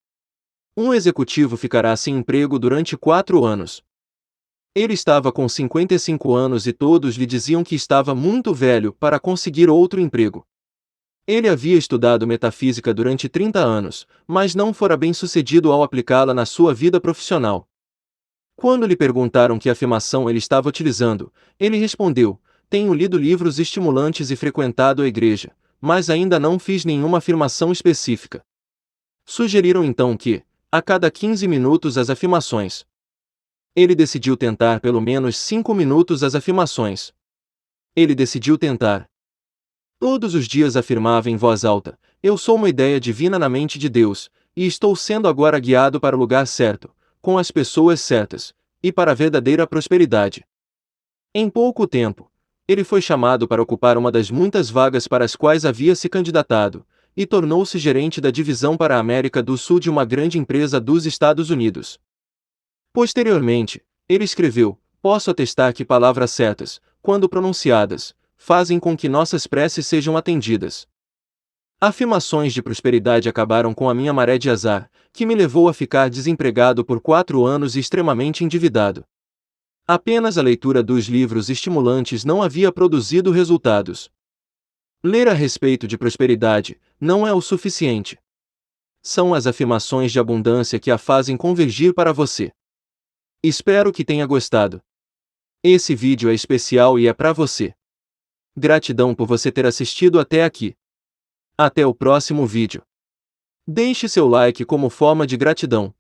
Um executivo ficará sem emprego durante 4 anos. Ele estava com 55 anos e todos lhe diziam que estava muito velho para conseguir outro emprego. Ele havia estudado metafísica durante 30 anos, mas não fora bem-sucedido ao aplicá-la na sua vida profissional. Quando lhe perguntaram que afirmação ele estava utilizando, ele respondeu: tenho lido livros estimulantes e frequentado a igreja, mas ainda não fiz nenhuma afirmação específica. Sugeriram então que, a cada 15 minutos as afirmações. Ele decidiu tentar pelo menos 5 minutos as afirmações. Ele decidiu tentar. Todos os dias afirmava em voz alta: eu sou uma ideia divina na mente de Deus, e estou sendo agora guiado para o lugar certo, com as pessoas certas, e para a verdadeira prosperidade. Em pouco tempo, ele foi chamado para ocupar uma das muitas vagas para as quais havia se candidatado, e tornou-se gerente da divisão para a América do Sul de uma grande empresa dos Estados Unidos. Posteriormente, ele escreveu: posso atestar que palavras certas, quando pronunciadas, fazem com que nossas preces sejam atendidas. Afirmações de prosperidade acabaram com a minha maré de azar, que me levou a ficar desempregado por 4 anos e extremamente endividado. Apenas a leitura dos livros estimulantes não havia produzido resultados. Ler a respeito de prosperidade não é o suficiente. São as afirmações de abundância que a fazem convergir para você. Espero que tenha gostado. Esse vídeo é especial e é para você. Gratidão por você ter assistido até aqui. Até o próximo vídeo. Deixe seu like como forma de gratidão.